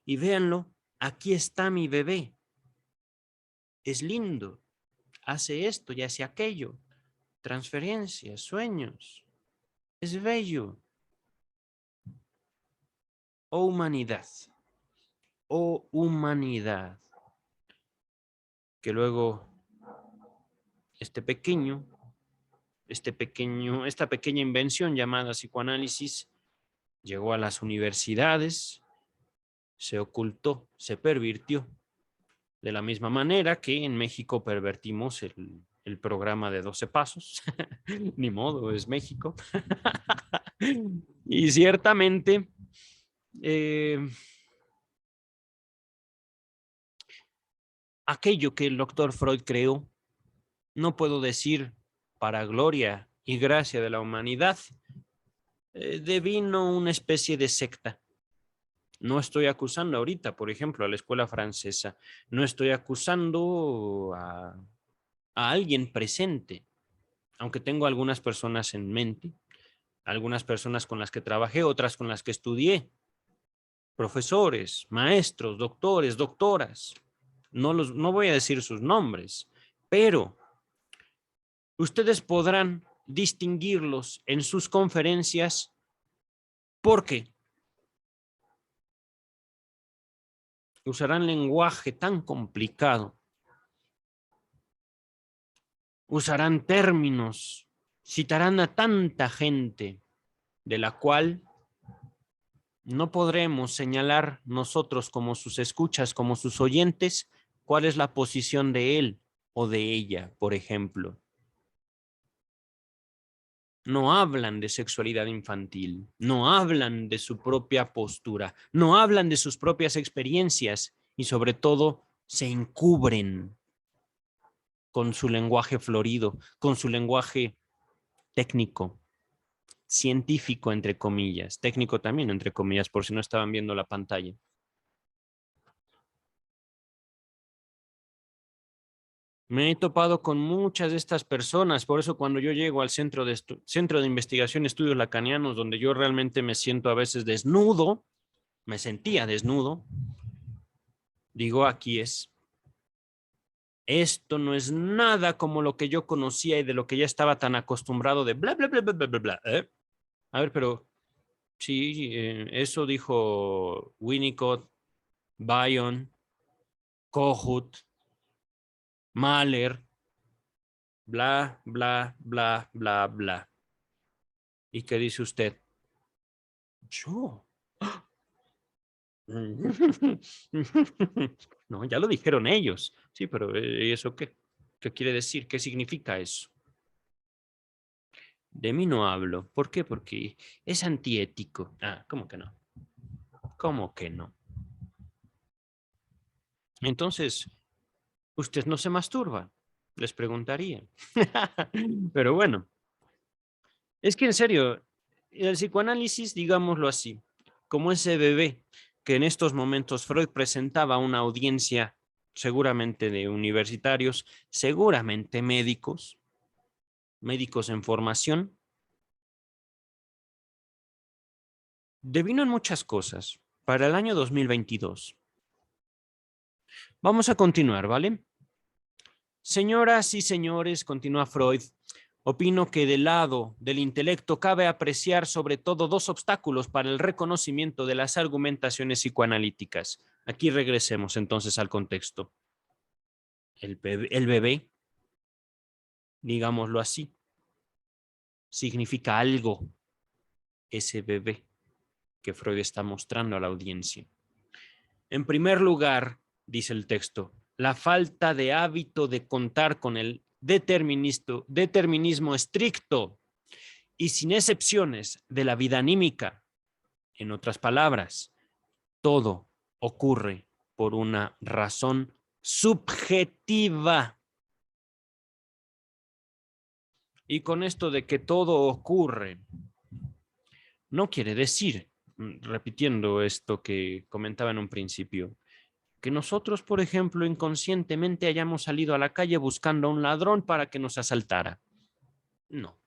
Y véanlo, aquí está mi bebé. Es lindo, hace esto y hace aquello. Transferencias, sueños. Es bello. Oh humanidad, oh humanidad. Que luego este pequeño, esta pequeña invención llamada psicoanálisis llegó a las universidades, se ocultó, se pervirtió, de la misma manera que en México pervertimos el programa de 12 pasos. Ni modo, es México. Y ciertamente, aquello que el doctor Freud creó, no puedo decir para gloria y gracia de la humanidad, devino una especie de secta. No estoy acusando ahorita, por ejemplo, a la escuela francesa. No estoy acusando a alguien presente, aunque tengo algunas personas en mente, algunas personas con las que trabajé, otras con las que estudié, profesores, maestros, doctores, doctoras. No voy a decir sus nombres, pero ustedes podrán distinguirlos en sus conferencias porque usarán lenguaje tan complicado, usarán términos, citarán a tanta gente de la cual no podremos señalar nosotros como sus escuchas, como sus oyentes, cuál es la posición de él o de ella, por ejemplo. No hablan de sexualidad infantil, no hablan de su propia postura, no hablan de sus propias experiencias y sobre todo se encubren con su lenguaje florido, con su lenguaje técnico, científico, entre comillas, técnico también, entre comillas, por si no estaban viendo la pantalla. Me he topado con muchas de estas personas, por eso cuando yo llego al centro de investigación estudios lacanianos, donde yo realmente me siento a veces desnudo, me sentía desnudo, digo, aquí es. Esto no es nada como lo que yo conocía y de lo que ya estaba tan acostumbrado de bla, bla, bla, bla, bla, bla, bla. A ver, pero sí, eso dijo Winnicott, Bion, Kohut, Mahler, bla, bla, bla, bla, bla. ¿Y qué dice usted? Yo. No, ya lo dijeron ellos. Sí, pero ¿eso qué? ¿Qué quiere decir? ¿Qué significa eso? De mí no hablo. ¿Por qué? Porque es antiético. Ah, ¿cómo que no? ¿Cómo que no? Entonces, ¿usted no se masturba? Les preguntaría. Pero bueno, es que en serio, el psicoanálisis, digámoslo así, como ese bebé que en estos momentos Freud presentaba a una audiencia seguramente de universitarios, seguramente médicos, médicos en formación, devino en muchas cosas. para el año 2022. Vamos a continuar, ¿vale? Señoras y señores, continúa Freud, opino que del lado del intelecto cabe apreciar sobre todo dos obstáculos para el reconocimiento de las argumentaciones psicoanalíticas. Aquí regresemos entonces al contexto. El bebé, digámoslo así, significa algo, ese bebé que Freud está mostrando a la audiencia. En primer lugar, dice el texto, la falta de hábito de contar con el determinismo estricto y sin excepciones de la vida anímica. En otras palabras, todo ocurre por una razón subjetiva. Y con esto de que todo ocurre, no quiere decir, repitiendo esto que comentaba en un principio, que nosotros, por ejemplo, inconscientemente hayamos salido a la calle buscando a un ladrón para que nos asaltara. No,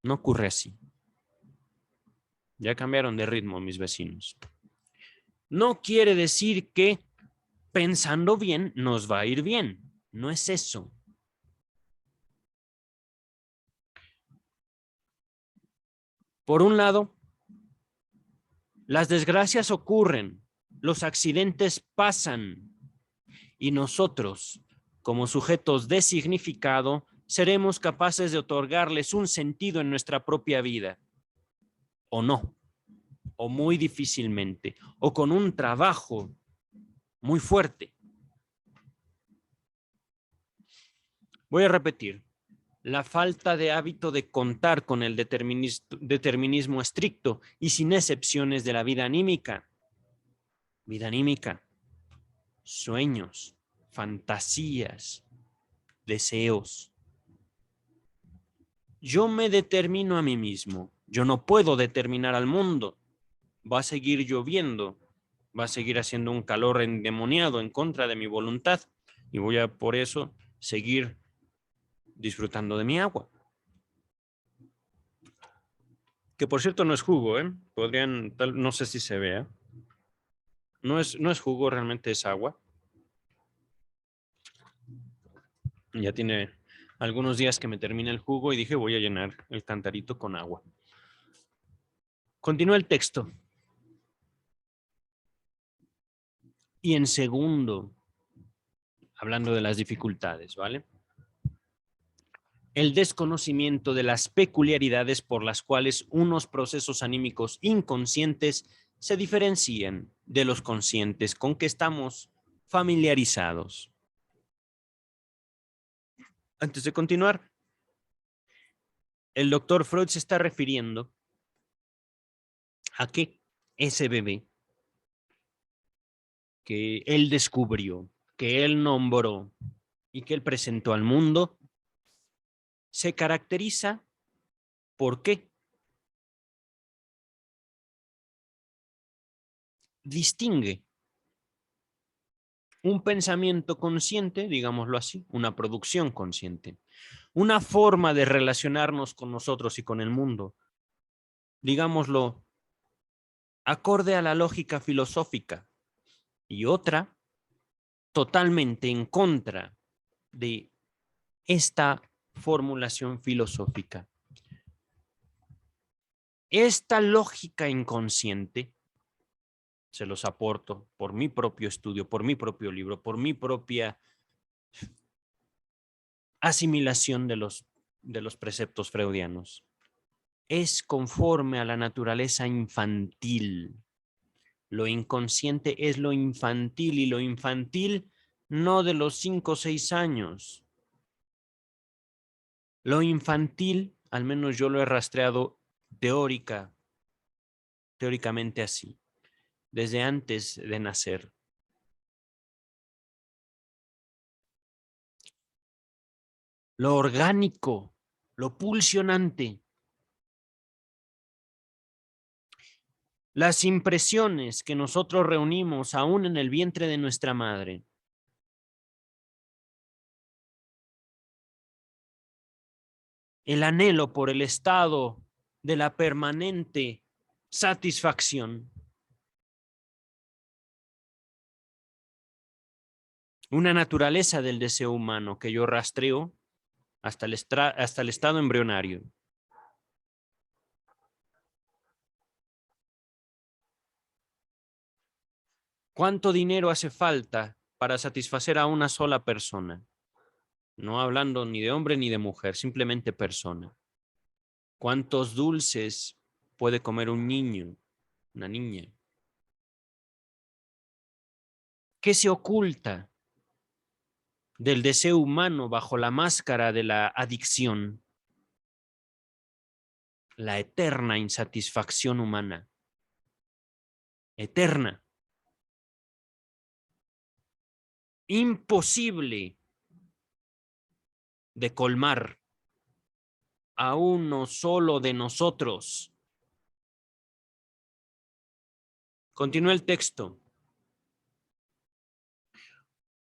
no ocurre así. Ya cambiaron de ritmo mis vecinos. No quiere decir que pensando bien nos va a ir bien. No es eso. Por un lado, las desgracias ocurren, los accidentes pasan y nosotros, como sujetos de significado, seremos capaces de otorgarles un sentido en nuestra propia vida. O no, o muy difícilmente, o con un trabajo muy fuerte. Voy a repetir. La falta de hábito de contar con el determinismo estricto y sin excepciones de la vida anímica. Vida anímica, sueños, fantasías, deseos. Yo me determino a mí mismo. Yo no puedo determinar al mundo. Va a seguir lloviendo. Va a seguir haciendo un calor endemoniado en contra de mi voluntad. Y voy a, por eso, seguir disfrutando de mi agua. Que por cierto no es jugo, ¿eh? Podrían, no sé si se vea. No es jugo, realmente es agua. Ya tiene algunos días que me termina el jugo y dije voy a llenar el cantarito con agua. Continúa el texto. Y en segundo, hablando de las dificultades, ¿vale? El desconocimiento de las peculiaridades por las cuales unos procesos anímicos inconscientes se diferencian de los conscientes con que estamos familiarizados. Antes de continuar, el doctor Freud se está refiriendo a que ese bebé que él descubrió, que él nombró y que él presentó al mundo, se caracteriza ¿por qué? Distingue un pensamiento consciente, digámoslo así, una producción consciente, una forma de relacionarnos con nosotros y con el mundo, digámoslo, acorde a la lógica filosófica, y otra totalmente en contra de esta formulación filosófica. Esta lógica inconsciente, se los aporto por mi propio estudio, por mi propio libro, por mi propia asimilación de los preceptos freudianos, es conforme a la naturaleza infantil. Lo inconsciente es lo infantil y lo infantil no de los 5 o 6 años. Lo infantil, al menos yo lo he rastreado teóricamente así, desde antes de nacer. Lo orgánico, lo pulsionante. Las impresiones que nosotros reunimos aún en el vientre de nuestra madre. El anhelo por el estado de la permanente satisfacción. una naturaleza del deseo humano que yo rastreo hasta el estado embrionario. ¿Cuánto dinero hace falta para satisfacer a una sola persona? No hablando ni de hombre ni de mujer, simplemente persona. ¿Cuántos dulces puede comer un niño, una niña? ¿Qué se oculta del deseo humano bajo la máscara de la adicción? La eterna insatisfacción humana. Eterna. Imposible de colmar a uno solo de nosotros. Continúa el texto.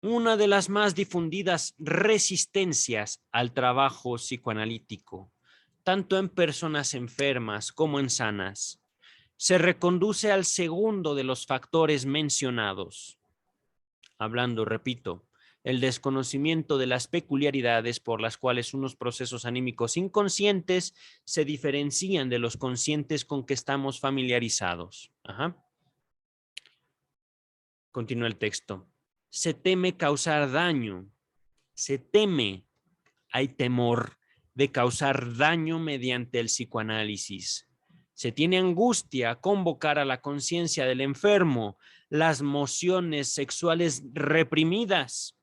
Una de las más difundidas resistencias al trabajo psicoanalítico, tanto en personas enfermas como en sanas, se reconduce al segundo de los factores mencionados. Hablando, repito, el desconocimiento de las peculiaridades por las cuales unos procesos anímicos inconscientes se diferencian de los conscientes con que estamos familiarizados. Continúa el texto. Se teme causar daño. Se teme, hay temor de causar daño mediante el psicoanálisis. Se tiene angustia a convocar a la conciencia del enfermo las mociones sexuales reprimidas,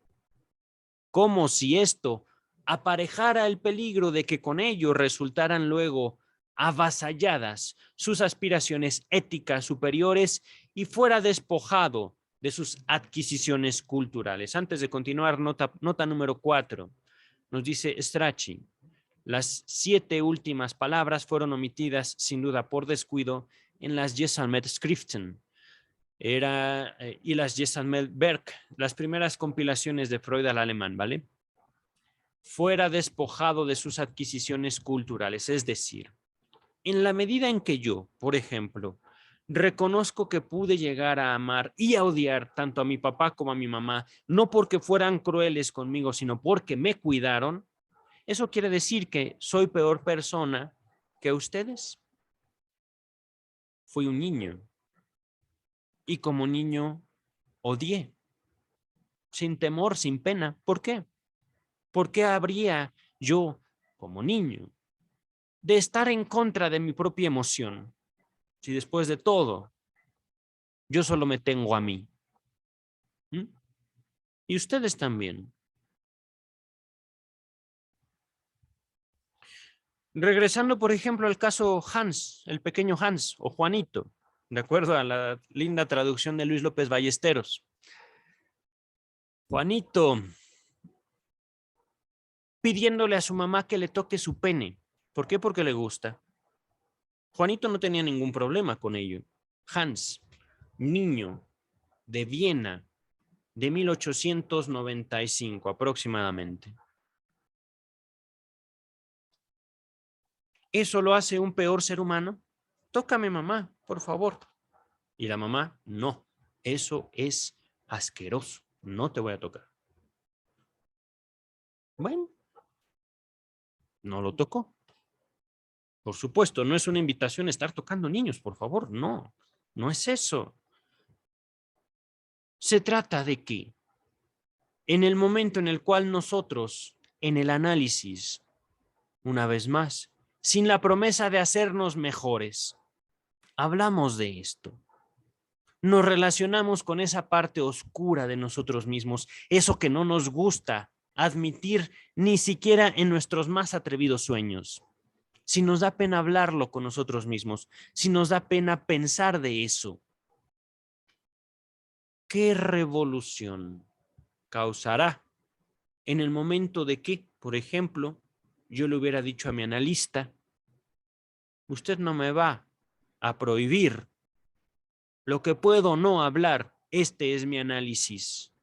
como si esto aparejara el peligro de que con ello resultaran luego avasalladas sus aspiraciones éticas superiores y fuera despojado de sus adquisiciones culturales. Antes de continuar, nota número 4. Nos dice Strachey, las 7 últimas palabras fueron omitidas sin duda por descuido en las Gesamtschriften y las Gesamtwerk, las primeras compilaciones de Freud al alemán, ¿vale? Fuera despojado de sus adquisiciones culturales, es decir, en la medida en que yo, por ejemplo, reconozco que pude llegar a amar y a odiar tanto a mi papá como a mi mamá, no porque fueran crueles conmigo, sino porque me cuidaron, eso quiere decir que soy peor persona que ustedes. Fui un niño y como niño odié, sin temor, sin pena. ¿Por qué? ¿Por qué habría yo, como niño, de estar en contra de mi propia emoción si después de todo yo solo me tengo a mí? ¿Mm? Y ustedes también. Regresando, por ejemplo, al caso Hans, el pequeño Hans o Juanito, de acuerdo a la linda traducción de Luis López Ballesteros. Juanito pidiéndole a su mamá que le toque su pene. ¿Por qué? Porque le gusta. Juanito no tenía ningún problema con ello. Hans, niño de Viena, de 1895 aproximadamente. ¿Eso lo hace un peor ser humano? Tócame, mamá, por favor. Y la mamá, no, eso es asqueroso, no te voy a tocar. Bueno, no lo tocó. Por supuesto, no es una invitación a estar tocando niños, por favor, no, no es eso. Se trata de que en el momento en el cual nosotros, en el análisis, una vez más, sin la promesa de hacernos mejores, hablamos de esto, nos relacionamos con esa parte oscura de nosotros mismos, eso que no nos gusta admitir ni siquiera en nuestros más atrevidos sueños. Si nos da pena hablarlo con nosotros mismos, si nos da pena pensar de eso, ¿qué revolución causará en el momento de que, por ejemplo, yo le hubiera dicho a mi analista, usted no me va a prohibir lo que puedo no hablar, este es mi análisis?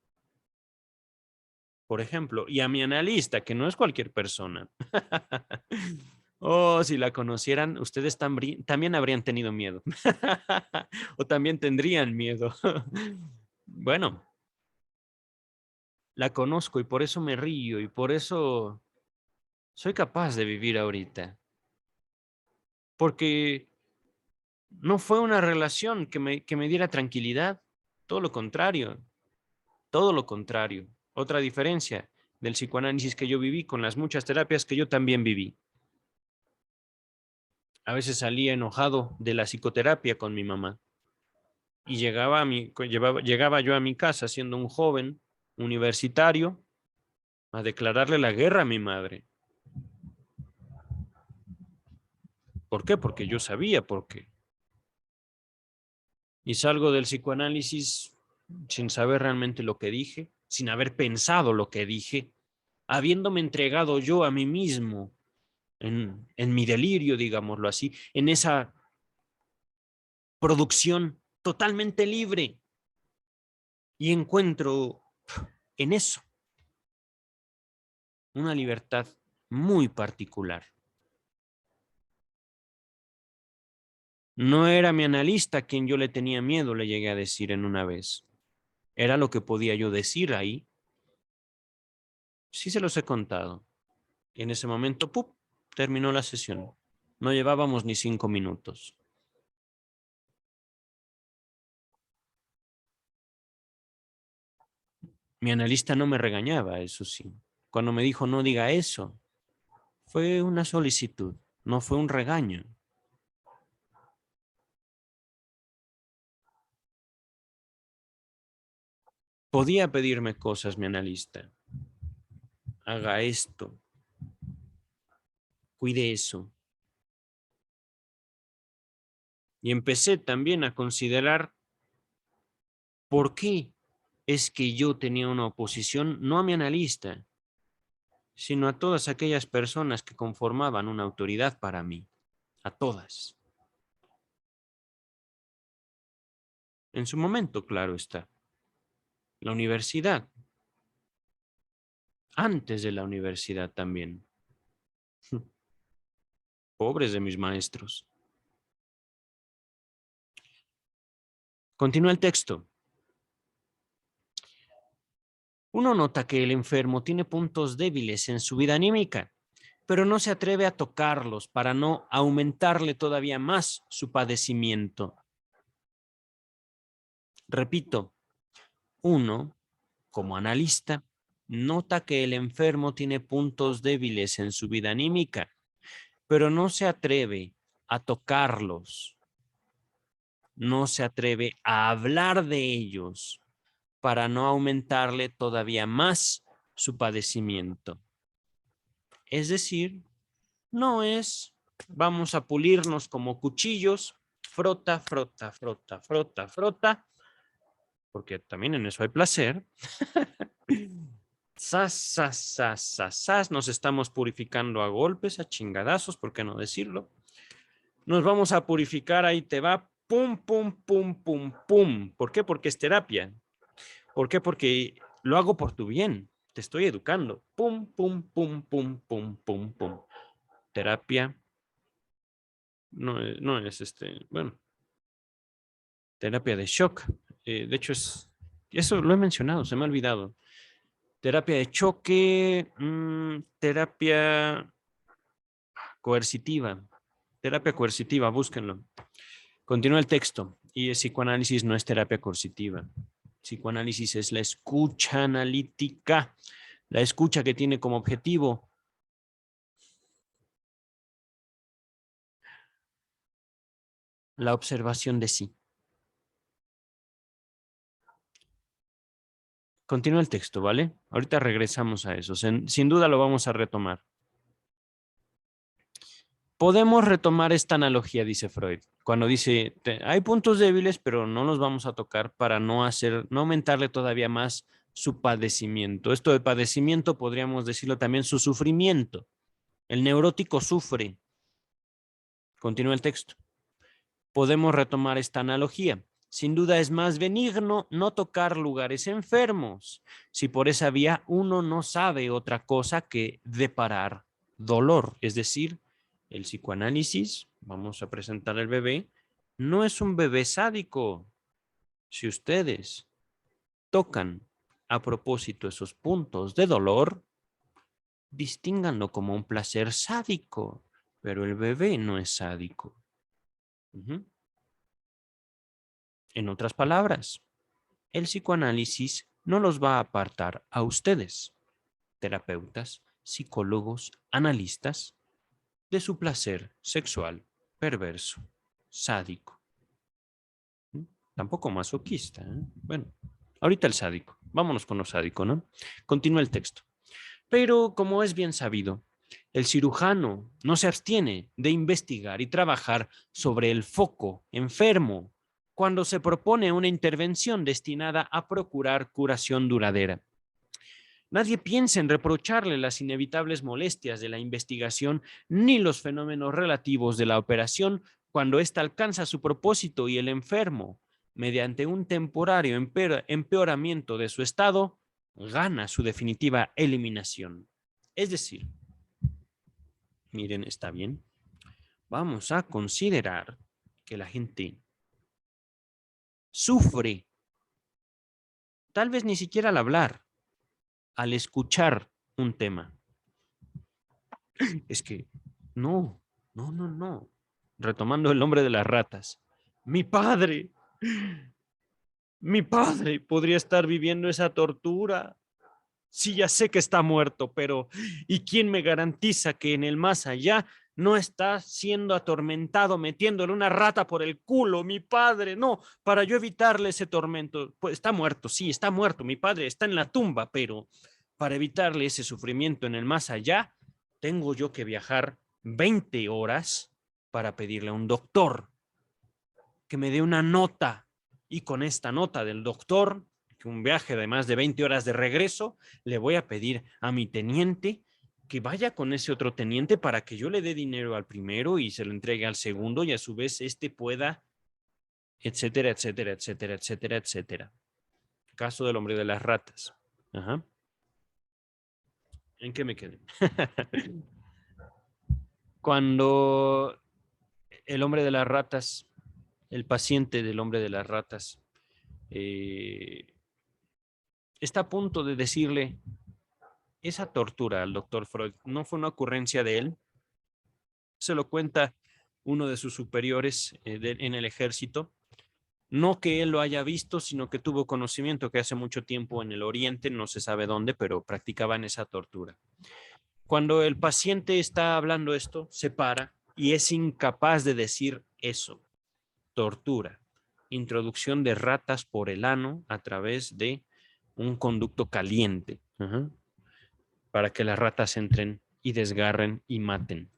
Por ejemplo, y a mi analista, que no es cualquier persona. Oh, si la conocieran, ustedes también habrían tenido miedo. O también tendrían miedo. Bueno, la conozco y por eso me río y por eso soy capaz de vivir ahorita. Porque no fue una relación que me diera tranquilidad, todo lo contrario, todo lo contrario. Otra diferencia del psicoanálisis que yo viví con las muchas terapias que yo también viví. A veces salía enojado de la psicoterapia con mi mamá y llegaba yo a mi casa siendo un joven universitario a declararle la guerra a mi madre. ¿Por qué? Porque yo sabía por qué. Y salgo del psicoanálisis sin saber realmente lo que dije, sin haber pensado lo que dije, habiéndome entregado yo a mí mismo en mi delirio, digámoslo así, en esa producción totalmente libre. Y encuentro en eso una libertad muy particular. No era mi analista quien yo le tenía miedo, le llegué a decir en una vez. Era lo que podía yo decir ahí. Sí se los he contado. Y en ese momento, ¡pup!, terminó la sesión. No llevábamos ni 5 minutos. Mi analista no me regañaba, eso sí. Cuando me dijo no diga eso, fue una solicitud, no fue un regaño. Podía pedirme cosas mi analista. Haga esto, cuide eso. Y empecé también a considerar por qué es que yo tenía una oposición, no a mi analista, sino a todas aquellas personas que conformaban una autoridad para mí, a todas. En su momento, claro está. La universidad, antes de la universidad también. Pobres de mis maestros. Continúa el texto. Uno nota que el enfermo tiene puntos débiles en su vida anímica, pero no se atreve a tocarlos para no aumentarle todavía más su padecimiento. Repito, uno, como analista, nota que el enfermo tiene puntos débiles en su vida anímica, pero no se atreve a tocarlos, no se atreve a hablar de ellos para no aumentarle todavía más su padecimiento. Es decir, no es vamos a pulirnos como cuchillos, frota, frota, frota, frota, frota, porque también en eso hay placer. Sas, sas, sas, sas, sas, nos estamos purificando a golpes, a chingadazos, ¿por qué no decirlo? Nos vamos a purificar, ahí te va, pum, pum, pum, pum, pum. ¿Por qué? Porque es terapia. ¿Por qué? Porque lo hago por tu bien, te estoy educando. Pum, pum, pum, pum, pum, pum, pum. Terapia no es bueno, terapia de shock. De hecho, eso lo he mencionado, se me ha olvidado. Terapia de choque, terapia coercitiva. Terapia coercitiva, búsquenlo. Continúa el texto. Y el psicoanálisis no es terapia coercitiva. Psicoanálisis es la escucha analítica, la escucha que tiene como objetivo la observación de sí. Continúa el texto, ¿vale? Ahorita regresamos a eso. Sin duda lo vamos a retomar. Podemos retomar esta analogía, dice Freud, cuando dice, hay puntos débiles, pero no los vamos a tocar para no aumentarle todavía más su padecimiento. Esto de padecimiento podríamos decirlo también su sufrimiento. El neurótico sufre. Continúa el texto. Podemos retomar esta analogía. Sin duda es más benigno no tocar lugares enfermos, si por esa vía uno no sabe otra cosa que deparar dolor. Es decir, el psicoanálisis, vamos a presentar al bebé, no es un bebé sádico. Si ustedes tocan a propósito esos puntos de dolor, distínganlo como un placer sádico, pero el bebé no es sádico. En otras palabras, el psicoanálisis no los va a apartar a ustedes, terapeutas, psicólogos, analistas, de su placer sexual perverso, sádico. Tampoco masoquista, ¿eh? Bueno, ahorita el sádico. Vámonos con lo sádico, ¿no? Continúa el texto. Pero, como es bien sabido, el cirujano no se abstiene de investigar y trabajar sobre el foco enfermo cuando se propone una intervención destinada a procurar curación duradera. Nadie piensa en reprocharle las inevitables molestias de la investigación ni los fenómenos relativos de la operación cuando ésta alcanza su propósito y el enfermo, mediante un temporario empeoramiento de su estado, gana su definitiva eliminación. Es decir, miren, está bien, vamos a considerar que la gente sufre, tal vez ni siquiera al hablar, al escuchar un tema. Es que no. Retomando el nombre de las ratas. Mi padre podría estar viviendo esa tortura. Sí, ya sé que está muerto, pero ¿y quién me garantiza que en el más allá no está siendo atormentado metiéndole una rata por el culo? Mi padre, no, para yo evitarle ese tormento. Pues está muerto, sí, está muerto. Mi padre está en la tumba, pero para evitarle ese sufrimiento en el más allá, tengo yo que viajar 20 horas para pedirle a un doctor que me dé una nota. Y con esta nota del doctor, que un viaje de más de 20 horas de regreso, le voy a pedir a mi teniente que vaya con ese otro teniente para que yo le dé dinero al primero y se lo entregue al segundo y a su vez este pueda, etcétera, etcétera, etcétera, etcétera, etcétera. Caso del hombre de las ratas. Ajá. ¿En qué me quedé? Cuando el hombre de las ratas, el paciente del hombre de las ratas, está a punto de decirle, esa tortura al doctor Freud no fue una ocurrencia de él, se lo cuenta uno de sus superiores en el ejército, no que él lo haya visto, sino que tuvo conocimiento que hace mucho tiempo en el oriente, no se sabe dónde, pero practicaban esa tortura. Cuando el paciente está hablando esto, se para y es incapaz de decir eso. Tortura. Introducción de ratas por el ano a través de un conducto caliente. Para que las ratas entren y desgarren y maten.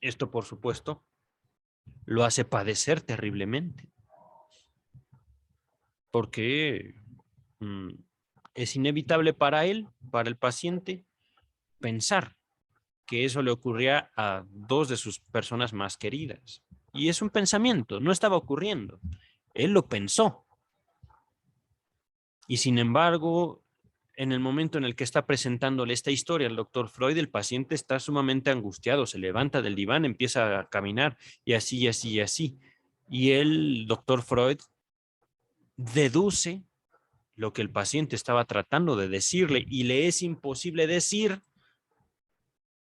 Esto, por supuesto, lo hace padecer terriblemente. Porque es inevitable para él, para el paciente, pensar que eso le ocurría a dos de sus personas más queridas. Y es un pensamiento, no estaba ocurriendo. Él lo pensó. Y sin embargo, en el momento en el que está presentándole esta historia al doctor Freud, el paciente está sumamente angustiado, se levanta del diván, empieza a caminar y así, y así, y así. Y el doctor Freud deduce lo que el paciente estaba tratando de decirle y le es imposible decir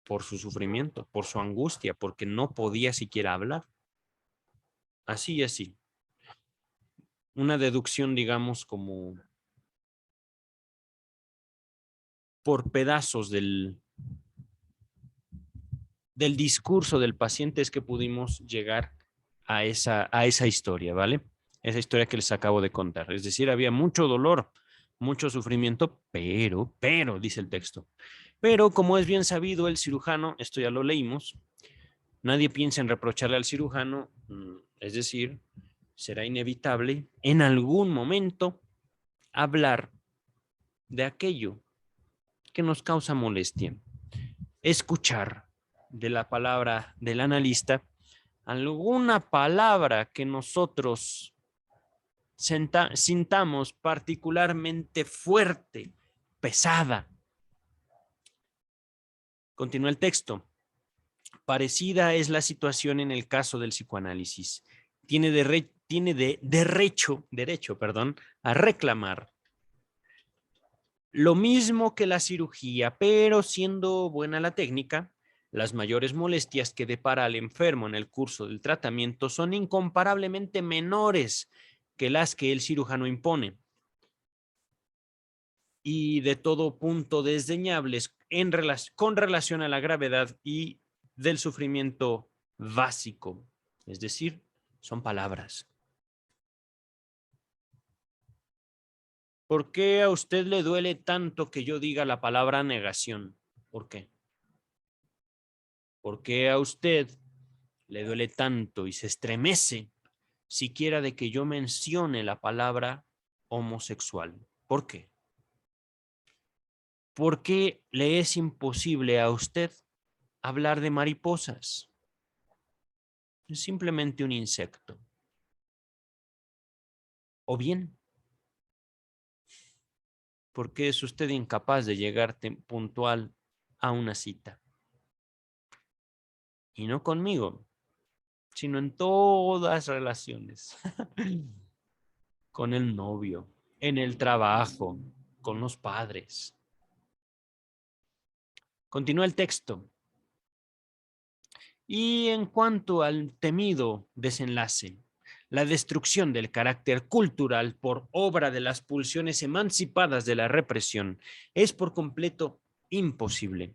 por su sufrimiento, por su angustia, porque no podía siquiera hablar. Así y así. Una deducción, digamos, como por pedazos del discurso del paciente es que pudimos llegar a esa historia, ¿vale? Esa historia que les acabo de contar. Es decir, había mucho dolor, mucho sufrimiento, pero, dice el texto. Pero, como es bien sabido, el cirujano, esto ya lo leímos, nadie piensa en reprocharle al cirujano, es decir, será inevitable en algún momento hablar de aquello que nos causa molestia. Escuchar de la palabra del analista alguna palabra que nosotros sintamos particularmente fuerte, pesada. Continúa el texto. Parecida es la situación en el caso del psicoanálisis. Tiene derecho a reclamar Lo mismo que la cirugía, pero siendo buena la técnica, las mayores molestias que depara al enfermo en el curso del tratamiento son incomparablemente menores que las que el cirujano impone y de todo punto desdeñables con relación a la gravedad y del sufrimiento básico. Es decir, son palabras. ¿Por qué a usted le duele tanto que yo diga la palabra negación? ¿Por qué? ¿Por qué a usted le duele tanto y se estremece siquiera de que yo mencione la palabra homosexual? ¿Por qué? ¿Por qué le es imposible a usted hablar de mariposas? Es simplemente un insecto. O bien, ¿por qué es usted incapaz de llegar puntual a una cita? Y no conmigo, sino en todas relaciones. Con el novio, en el trabajo, con los padres. Continúa el texto. Y en cuanto al temido desenlace, la destrucción del carácter cultural por obra de las pulsiones emancipadas de la represión es por completo imposible,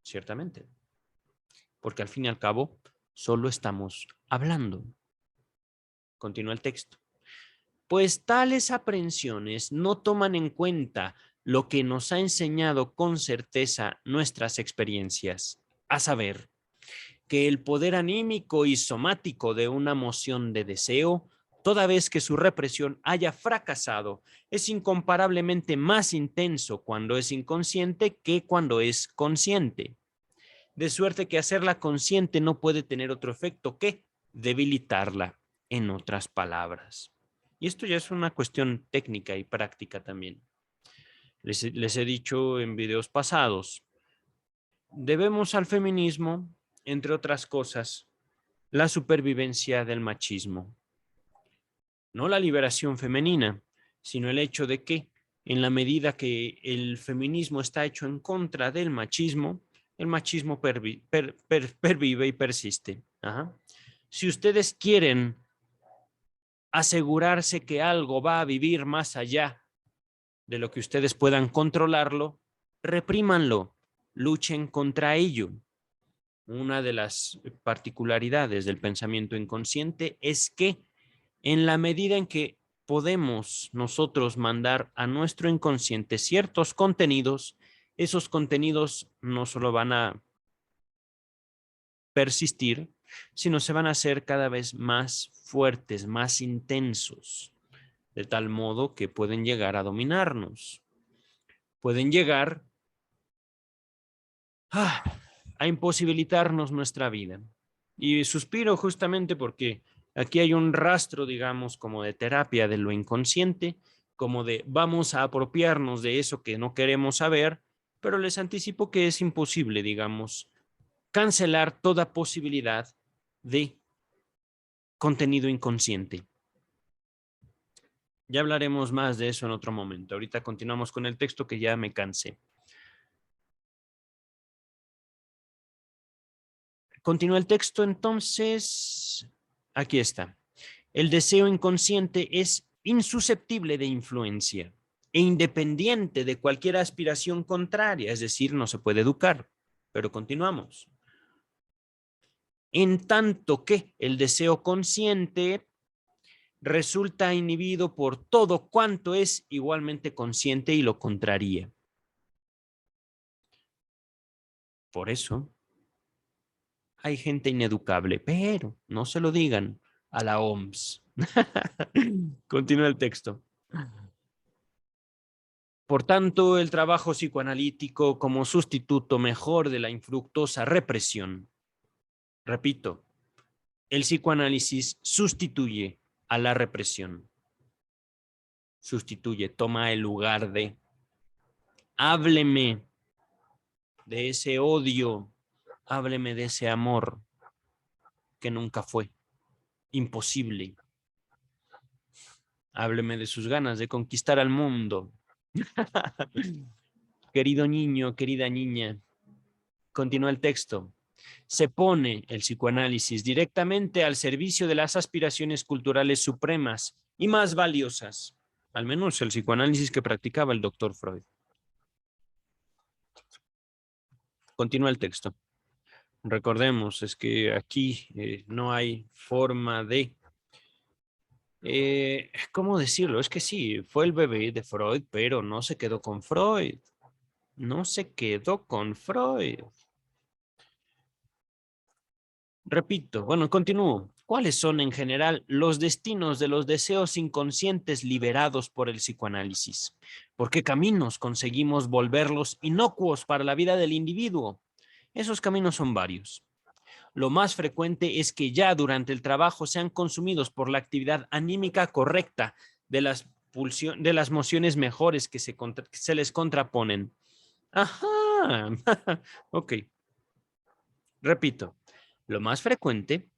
ciertamente, porque al fin y al cabo solo estamos hablando. Continúa el texto. Pues tales aprehensiones no toman en cuenta lo que nos ha enseñado con certeza nuestras experiencias, a saber, que el poder anímico y somático de una moción de deseo, toda vez que su represión haya fracasado, es incomparablemente más intenso cuando es inconsciente que cuando es consciente. De suerte que hacerla consciente no puede tener otro efecto que debilitarla, en otras palabras. Y esto ya es una cuestión técnica y práctica también. Les he dicho en videos pasados, debemos al feminismo, entre otras cosas, la supervivencia del machismo. No la liberación femenina, sino el hecho de que en la medida que el feminismo está hecho en contra del machismo, el machismo pervive y persiste. Ajá. Si ustedes quieren asegurarse que algo va a vivir más allá de lo que ustedes puedan controlarlo, reprímanlo, luchen contra ello. Una de las particularidades del pensamiento inconsciente es que en la medida en que podemos nosotros mandar a nuestro inconsciente ciertos contenidos, esos contenidos no solo van a persistir, sino se van a hacer cada vez más fuertes, más intensos, de tal modo que pueden llegar a dominarnos, pueden llegar a imposibilitarnos nuestra vida. Y suspiro justamente porque aquí hay un rastro, digamos, como de terapia de lo inconsciente, como de vamos a apropiarnos de eso que no queremos saber, pero les anticipo que es imposible, digamos, cancelar toda posibilidad de contenido inconsciente. Ya hablaremos más de eso en otro momento. Ahorita continuamos con el texto que ya me cansé. Continúa el texto entonces. Aquí está. El deseo inconsciente es insusceptible de influencia e independiente de cualquier aspiración contraria, es decir, no se puede educar. Pero continuamos. En tanto que el deseo consciente resulta inhibido por todo cuanto es igualmente consciente y lo contraría. Por eso hay gente ineducable, pero no se lo digan a la OMS. Continúa el texto. Por tanto, el trabajo psicoanalítico como sustituto mejor de la infructuosa represión. Repito, el psicoanálisis sustituye a la represión. Sustituye, toma el lugar de. Hábleme de ese odio, hábleme de ese amor que nunca fue. Imposible. Hábleme de sus ganas de conquistar al mundo. Querido niño, querida niña, continúa el texto. Se pone el psicoanálisis directamente al servicio de las aspiraciones culturales supremas y más valiosas, al menos el psicoanálisis que practicaba el doctor Freud. Continúa el texto. Recordemos, es que aquí no hay forma de... ¿cómo decirlo? Es que sí, fue el bebé de Freud, pero no se quedó con Freud. No se quedó con Freud. Repito, bueno, continúo. ¿Cuáles son en general los destinos de los deseos inconscientes liberados por el psicoanálisis? ¿Por qué caminos conseguimos volverlos inocuos para la vida del individuo? Esos caminos son varios. Lo más frecuente es que ya durante el trabajo sean consumidos por la actividad anímica correcta de de las mociones mejores que se les contraponen. Ajá. Ok. Repito, lo más frecuente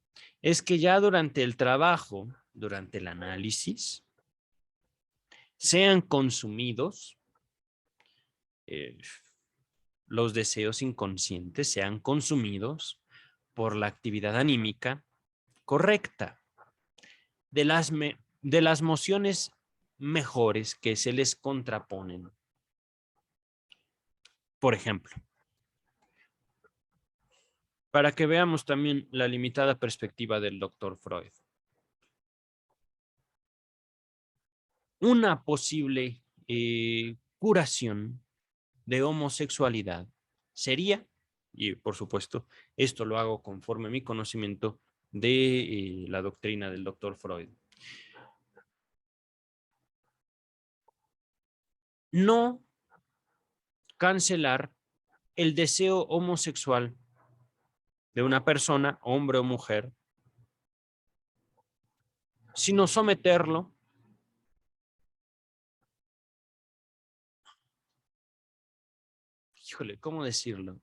es que ya durante el trabajo, durante el análisis, sean consumidos eh, los deseos inconscientes, sean consumidos por la actividad anímica correcta de las mociones mejores que se les contraponen. Por ejemplo, para que veamos también la limitada perspectiva del doctor Freud. Una posible curación de homosexualidad sería, y por supuesto, esto lo hago conforme a mi conocimiento de la doctrina del doctor Freud, no cancelar el deseo homosexual de una persona, hombre o mujer, sino someterlo híjole, ¿cómo decirlo?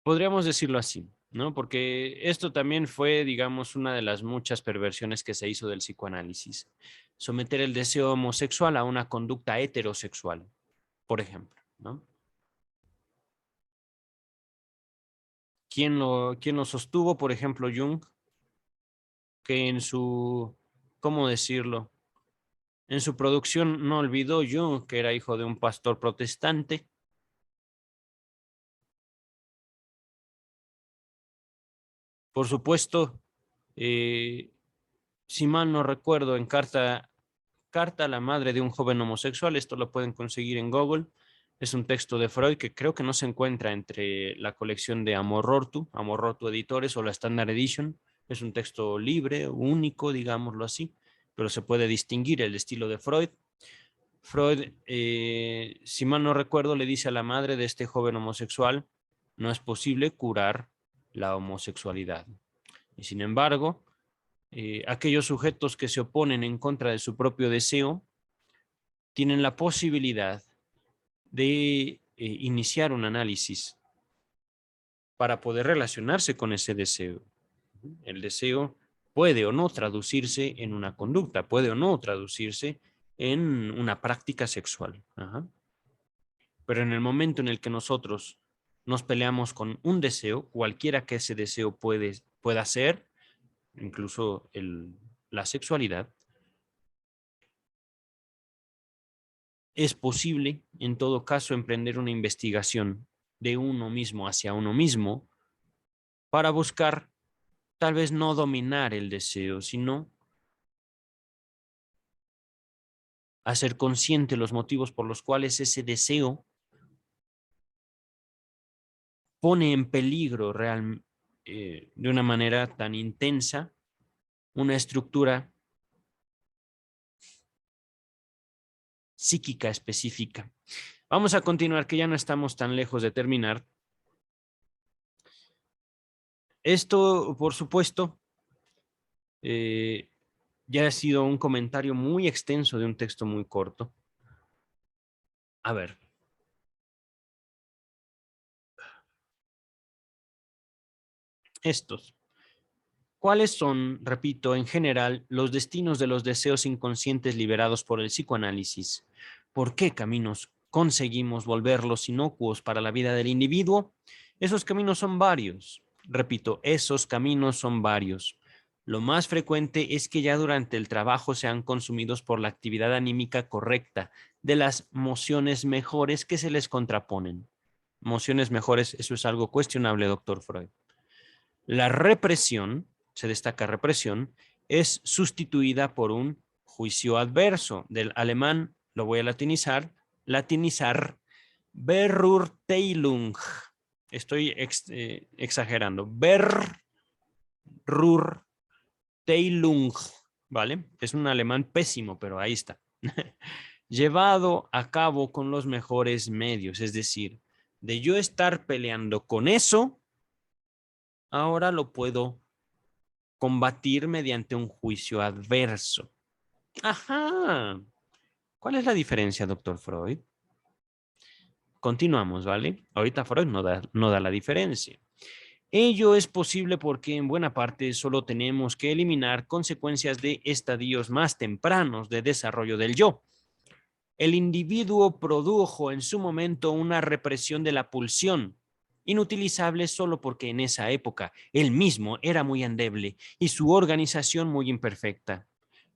Podríamos decirlo así, ¿no? Porque esto también fue, digamos, una de las muchas perversiones que se hizo del psicoanálisis. Someter el deseo homosexual a una conducta heterosexual, por ejemplo, ¿no? ¿Quién lo sostuvo? Por ejemplo, Jung, que en su, ¿cómo decirlo? En su producción no olvidó Jung que era hijo de un pastor protestante. Por supuesto, eh, si mal no recuerdo, en Carta a la madre de un joven homosexual, esto lo pueden conseguir en Google. Es un texto de Freud que creo que no se encuentra entre la colección de Amor Rotu Editores o la Standard Edition. Es un texto libre, único, digámoslo así, pero se puede distinguir el estilo de Freud. Freud, si mal no recuerdo, le dice a la madre de este joven homosexual, no es posible curar la homosexualidad. Y sin embargo, aquellos sujetos que se oponen en contra de su propio deseo tienen la posibilidad de iniciar un análisis para poder relacionarse con ese deseo. El deseo puede o no traducirse en una conducta, puede o no traducirse en una práctica sexual. Ajá. Pero en el momento en el que nosotros nos peleamos con un deseo, cualquiera que ese deseo pueda ser, incluso la sexualidad, es posible, en todo caso, emprender una investigación de uno mismo hacia uno mismo para buscar tal vez no dominar el deseo, sino hacer consciente los motivos por los cuales ese deseo pone en peligro de una manera tan intensa una estructura psíquica específica. Vamos a continuar, que ya no estamos tan lejos de terminar. Esto, por supuesto, eh, ya ha sido un comentario muy extenso de un texto muy corto. A ver, estos. ¿Cuáles son, repito, en general, los destinos de los deseos inconscientes liberados por el psicoanálisis? ¿Por qué caminos conseguimos volverlos inocuos para la vida del individuo? Esos caminos son varios. Repito, esos caminos son varios. Lo más frecuente es que ya durante el trabajo sean consumidos por la actividad anímica correcta de las mociones mejores que se les contraponen. Mociones mejores, eso es algo cuestionable, doctor Freud. La represión, se destaca represión, es sustituida por un juicio adverso, del alemán, lo voy a latinizar, Verurteilung. Estoy exagerando. Verurteilung, ¿vale? Es un alemán pésimo, pero ahí está. Llevado a cabo con los mejores medios, es decir, de yo estar peleando con eso, ahora lo puedo combatir mediante un juicio adverso. Ajá. ¿Cuál es la diferencia, doctor Freud? Continuamos, ¿vale? Ahorita Freud no da la diferencia. Ello es posible porque en buena parte solo tenemos que eliminar consecuencias de estadios más tempranos de desarrollo del yo. El individuo produjo en su momento una represión de la pulsión, inutilizable solo porque en esa época él mismo era muy endeble y su organización muy imperfecta.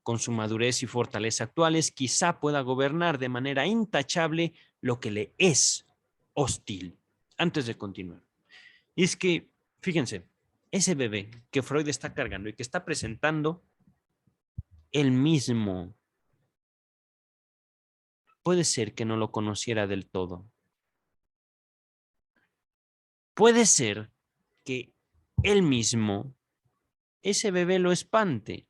Con su madurez y fortaleza actuales, quizá pueda gobernar de manera intachable lo que le es hostil. Antes de continuar, y es que, fíjense, ese bebé que Freud está cargando y que está presentando, él mismo puede ser que no lo conociera del todo. Puede ser que él mismo, ese bebé lo espante.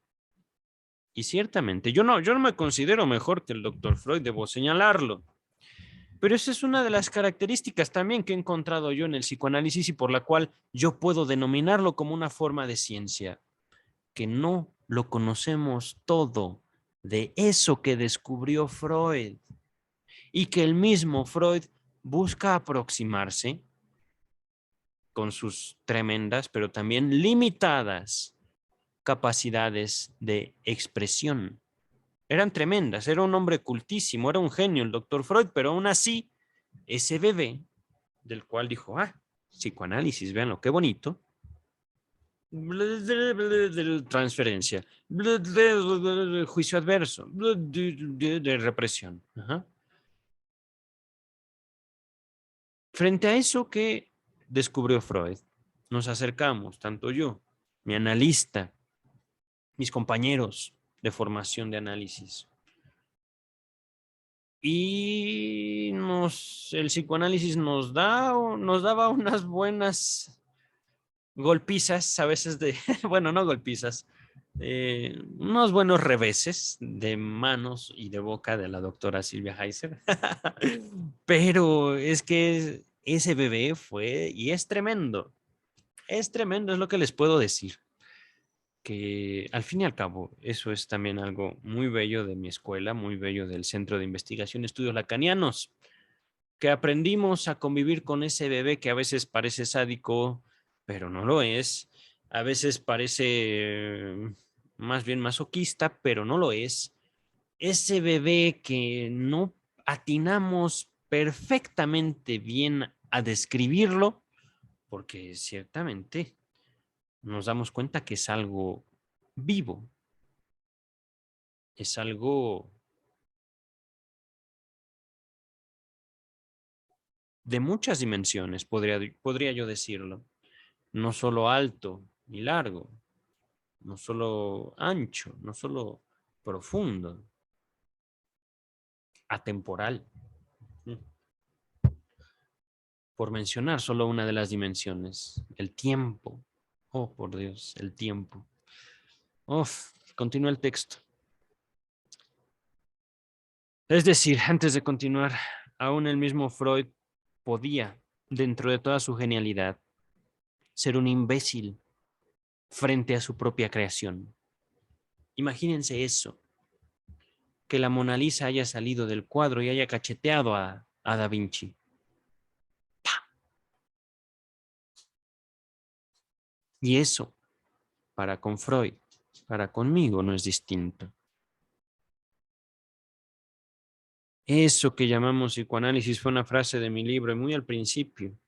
Y ciertamente, yo no me considero mejor que el doctor Freud, debo señalarlo. Pero esa es una de las características también que he encontrado yo en el psicoanálisis y por la cual yo puedo denominarlo como una forma de ciencia, que no lo conocemos todo de eso que descubrió Freud y que el mismo Freud busca aproximarse con sus tremendas, pero también limitadas capacidades de expresión. Eran tremendas, era un hombre cultísimo, era un genio el doctor Freud, pero aún así, ese bebé del cual dijo, psicoanálisis, vean qué bonito, transferencia, juicio adverso, de represión. Ajá. Frente a eso que descubrió Freud, nos acercamos, tanto yo, mi analista, mis compañeros de formación de análisis. Y el psicoanálisis nos daba unas buenas golpizas, a veces bueno, no golpizas, unos buenos reveses de manos y de boca de la doctora Silvia Heiser. Pero es que ese bebé fue y es tremendo, es lo que les puedo decir. Que al fin y al cabo, eso es también algo muy bello de mi escuela, muy bello del Centro de Investigación y Estudios Lacanianos, que aprendimos a convivir con ese bebé que a veces parece sádico, pero no lo es. A veces parece más bien masoquista, pero no lo es. Ese bebé que no atinamos perfectamente bien a describirlo, porque ciertamente nos damos cuenta que es algo vivo, es algo de muchas dimensiones, podría yo decirlo. No solo alto ni largo, no solo ancho, no solo profundo, atemporal, por mencionar solo una de las dimensiones, el tiempo. Oh, por Dios, el tiempo. Uf, continúa el texto. Es decir, antes de continuar, aún el mismo Freud podía, dentro de toda su genialidad, ser un imbécil frente a su propia creación. Imagínense eso, que la Mona Lisa haya salido del cuadro y haya cacheteado a Da Vinci. Y eso para con Freud, para conmigo no es distinto. Eso que llamamos psicoanálisis fue una frase de mi libro muy al principio.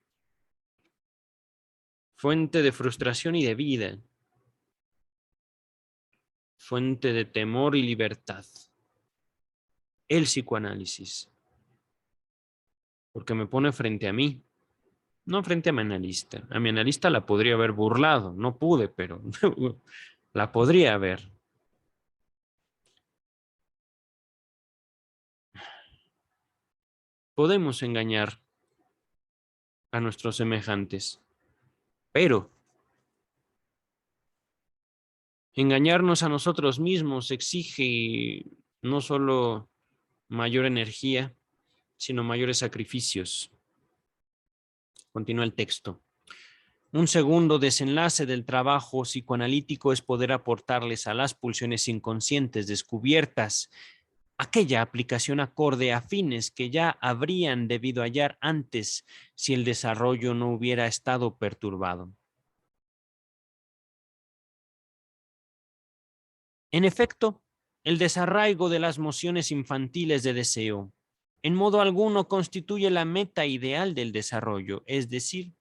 Fuente de frustración y de vida. Fuente de temor y libertad. El psicoanálisis. Porque me pone frente a mí, no frente a mi analista. A mi analista la podría haber burlado, no pude, pero la podría haber. Podemos engañar a nuestros semejantes, pero engañarnos a nosotros mismos exige no solo mayor energía, sino mayores sacrificios. Continúa el texto. Un segundo desenlace del trabajo psicoanalítico es poder aportarles a las pulsiones inconscientes descubiertas aquella aplicación acorde a fines que ya habrían debido hallar antes si el desarrollo no hubiera estado perturbado. En efecto, el desarraigo de las mociones infantiles de deseo en modo alguno constituye la meta ideal del desarrollo, es decir,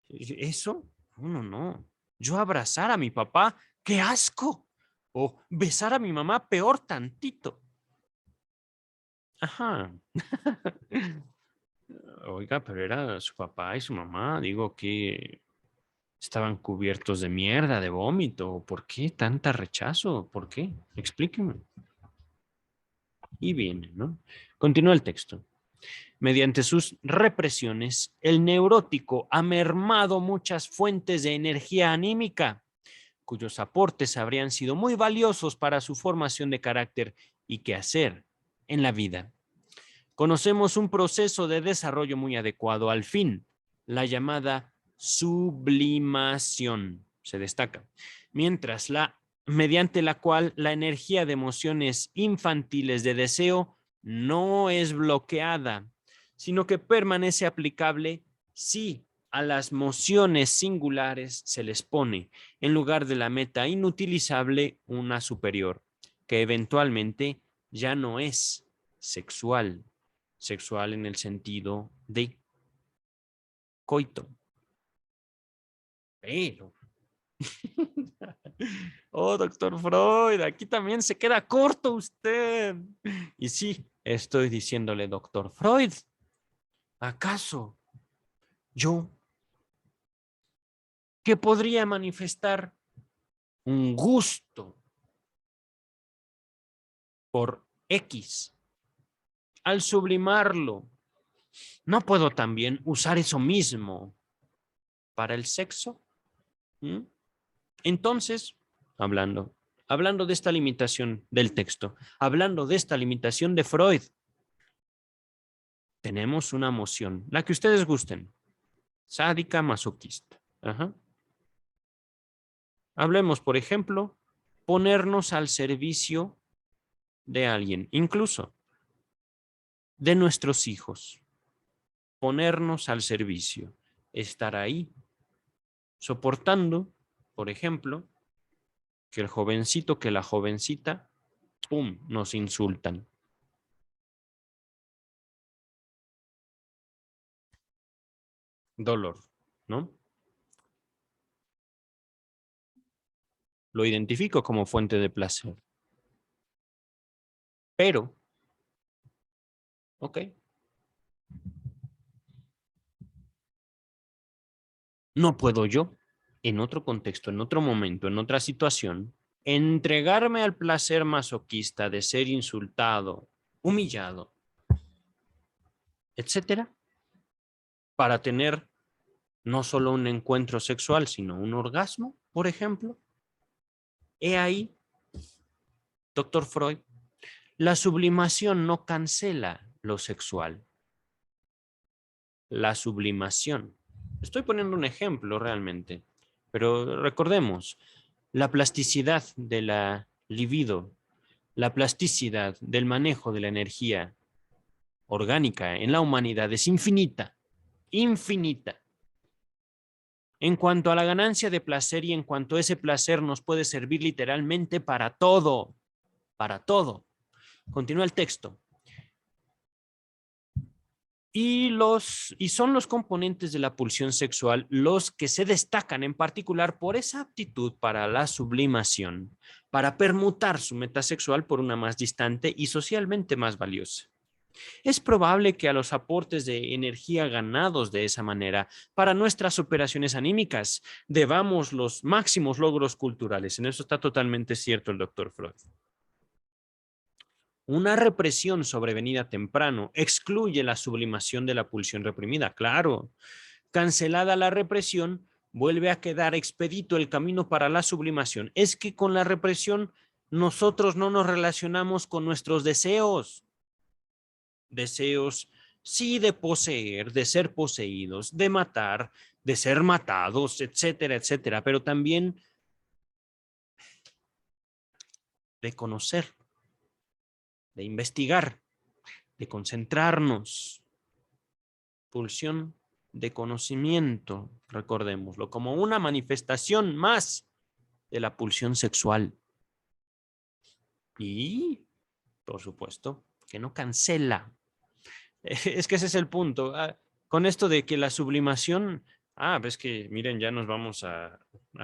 ¿eso? No. Yo abrazar a mi papá, ¡qué asco! O besar a mi mamá, peor tantito. Ajá. Oiga, pero era su papá y su mamá. Digo que estaban cubiertos de mierda, de vómito. ¿Por qué tanta rechazo? ¿Por qué? Explíqueme. Y viene, ¿no? Continúa el texto. Mediante sus represiones, el neurótico ha mermado muchas fuentes de energía anímica, cuyos aportes habrían sido muy valiosos para su formación de carácter y quehacer en la vida. Conocemos un proceso de desarrollo muy adecuado al fin, la llamada sublimación, se destaca, mediante la cual la energía de emociones infantiles de deseo no es bloqueada, sino que permanece aplicable si a las mociones singulares se les pone, en lugar de la meta inutilizable, una superior, que eventualmente ya no es sexual, sexual en el sentido de coito. Pero, oh, doctor Freud, aquí también se queda corto usted. Y sí, estoy diciéndole, doctor Freud, ¿acaso yo que podría manifestar un gusto por X al sublimarlo, no puedo también usar eso mismo para el sexo? ¿Mm? Entonces, hablando de esta limitación del texto, hablando de esta limitación de Freud, tenemos una moción, la que ustedes gusten, sádica, masoquista. Ajá. Hablemos, por ejemplo, ponernos al servicio de alguien, incluso de nuestros hijos, ponernos al servicio, estar ahí, soportando, por ejemplo, que el jovencito, que la jovencita, ¡pum!, nos insultan. Dolor, ¿no? Lo identifico como fuente de placer. Pero, ok, no puedo yo, en otro contexto, en otro momento, en otra situación, entregarme al placer masoquista de ser insultado, humillado, etcétera, para tener no solo un encuentro sexual, sino un orgasmo, por ejemplo. He ahí, doctor Freud, la sublimación no cancela lo sexual. La sublimación. Estoy poniendo un ejemplo realmente, pero recordemos, la plasticidad de la libido, la plasticidad del manejo de la energía orgánica en la humanidad es infinita, infinita. En cuanto a la ganancia de placer y en cuanto ese placer nos puede servir literalmente para todo, para todo. Continúa el texto. Y son los componentes de la pulsión sexual los que se destacan en particular por esa aptitud para la sublimación, para permutar su meta sexual por una más distante y socialmente más valiosa. Es probable que a los aportes de energía ganados de esa manera para nuestras operaciones anímicas debamos los máximos logros culturales. En eso está totalmente cierto el doctor Freud. Una represión sobrevenida temprano excluye la sublimación de la pulsión reprimida. Claro, cancelada la represión, vuelve a quedar expedito el camino para la sublimación. Es que con la represión nosotros no nos relacionamos con nuestros deseos. Deseos, sí, de poseer, de ser poseídos, de matar, de ser matados, etcétera, etcétera, pero también de conocer, de investigar, de concentrarnos. Pulsión de conocimiento, recordémoslo, como una manifestación más de la pulsión sexual. Y, por supuesto, que no cancela. Es que ese es el punto. Con esto de que la sublimación, ves que, miren, ya nos vamos a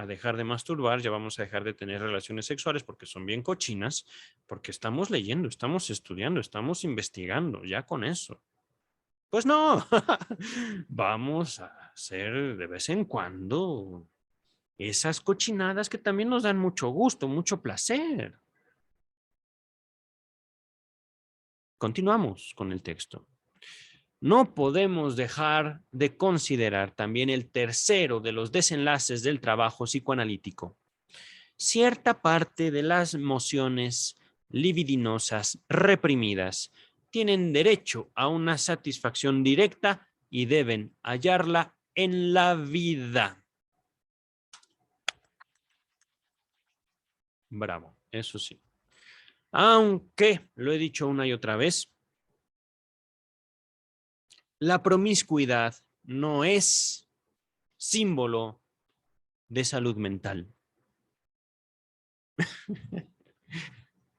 dejar de masturbar, ya vamos a dejar de tener relaciones sexuales porque son bien cochinas, porque estamos leyendo, estamos estudiando, estamos investigando, ya con eso. Pues no, vamos a hacer de vez en cuando esas cochinadas que también nos dan mucho gusto, mucho placer. Continuamos con el texto. No podemos dejar de considerar también el tercero de los desenlaces del trabajo psicoanalítico. Cierta parte de las emociones libidinosas reprimidas tienen derecho a una satisfacción directa y deben hallarla en la vida. Bravo, eso sí. Aunque, lo he dicho una y otra vez, la promiscuidad no es símbolo de salud mental.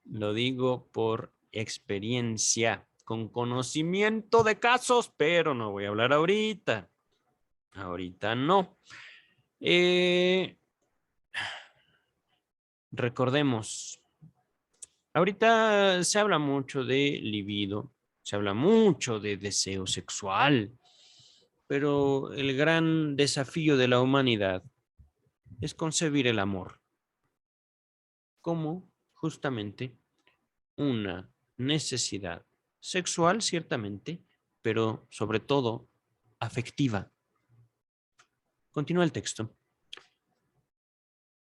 Lo digo por experiencia, con conocimiento de casos, pero no voy a hablar ahorita. Ahorita no. Recordemos, ahorita se habla mucho de libido, se habla mucho de deseo sexual, pero el gran desafío de la humanidad es concebir el amor como justamente una necesidad sexual, ciertamente, pero sobre todo afectiva. Continúa el texto.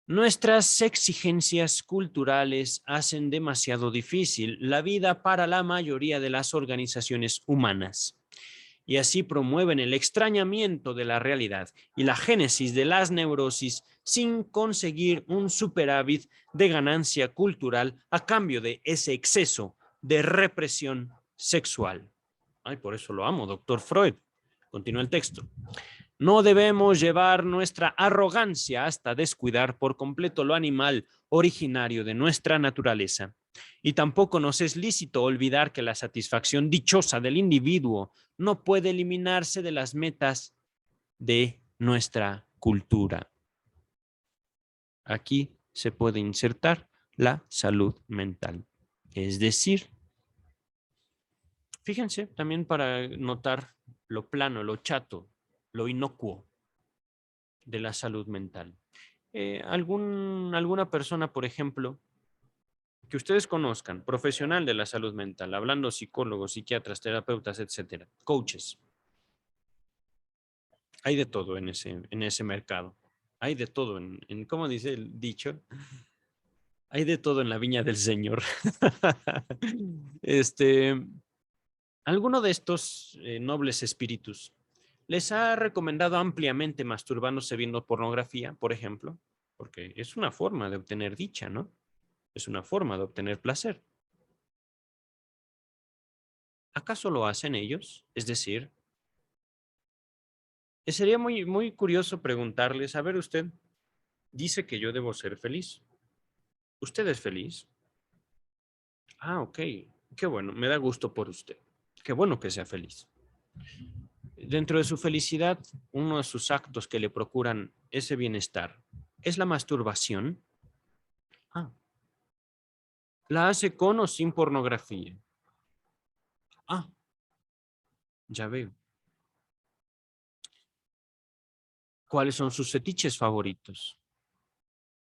Nuestras exigencias culturales hacen demasiado difícil la vida para la mayoría de las organizaciones humanas y así promueven el extrañamiento de la realidad y la génesis de las neurosis sin conseguir un superávit de ganancia cultural a cambio de ese exceso de represión sexual. Ay, por eso lo amo, doctor Freud. Continúa el texto. No debemos llevar nuestra arrogancia hasta descuidar por completo lo animal originario de nuestra naturaleza. Y tampoco nos es lícito olvidar que la satisfacción dichosa del individuo no puede eliminarse de las metas de nuestra cultura. Aquí se puede insertar la salud mental. Es decir, fíjense también para notar lo plano, lo chato, lo inocuo de la salud mental. Alguna persona, por ejemplo, que ustedes conozcan, profesional de la salud mental, hablando psicólogos, psiquiatras, terapeutas, etcétera, coaches. Hay de todo en ese mercado. Hay de todo ¿cómo dice el dicho? Hay de todo en la viña del Señor. Alguno de estos nobles espíritus les ha recomendado ampliamente masturbándose viendo pornografía, por ejemplo, porque es una forma de obtener dicha, ¿no? Es una forma de obtener placer. ¿Acaso lo hacen ellos? Es decir, Sería muy curioso preguntarles, a ver usted, dice que yo debo ser feliz. ¿Usted es feliz? Ah, ok. Qué bueno, me da gusto por usted. Qué bueno que sea feliz. Dentro de su felicidad, uno de sus actos que le procuran ese bienestar es la masturbación. Ah, ¿la hace con o sin pornografía? Ah, ya veo. ¿Cuáles son sus fetiches favoritos?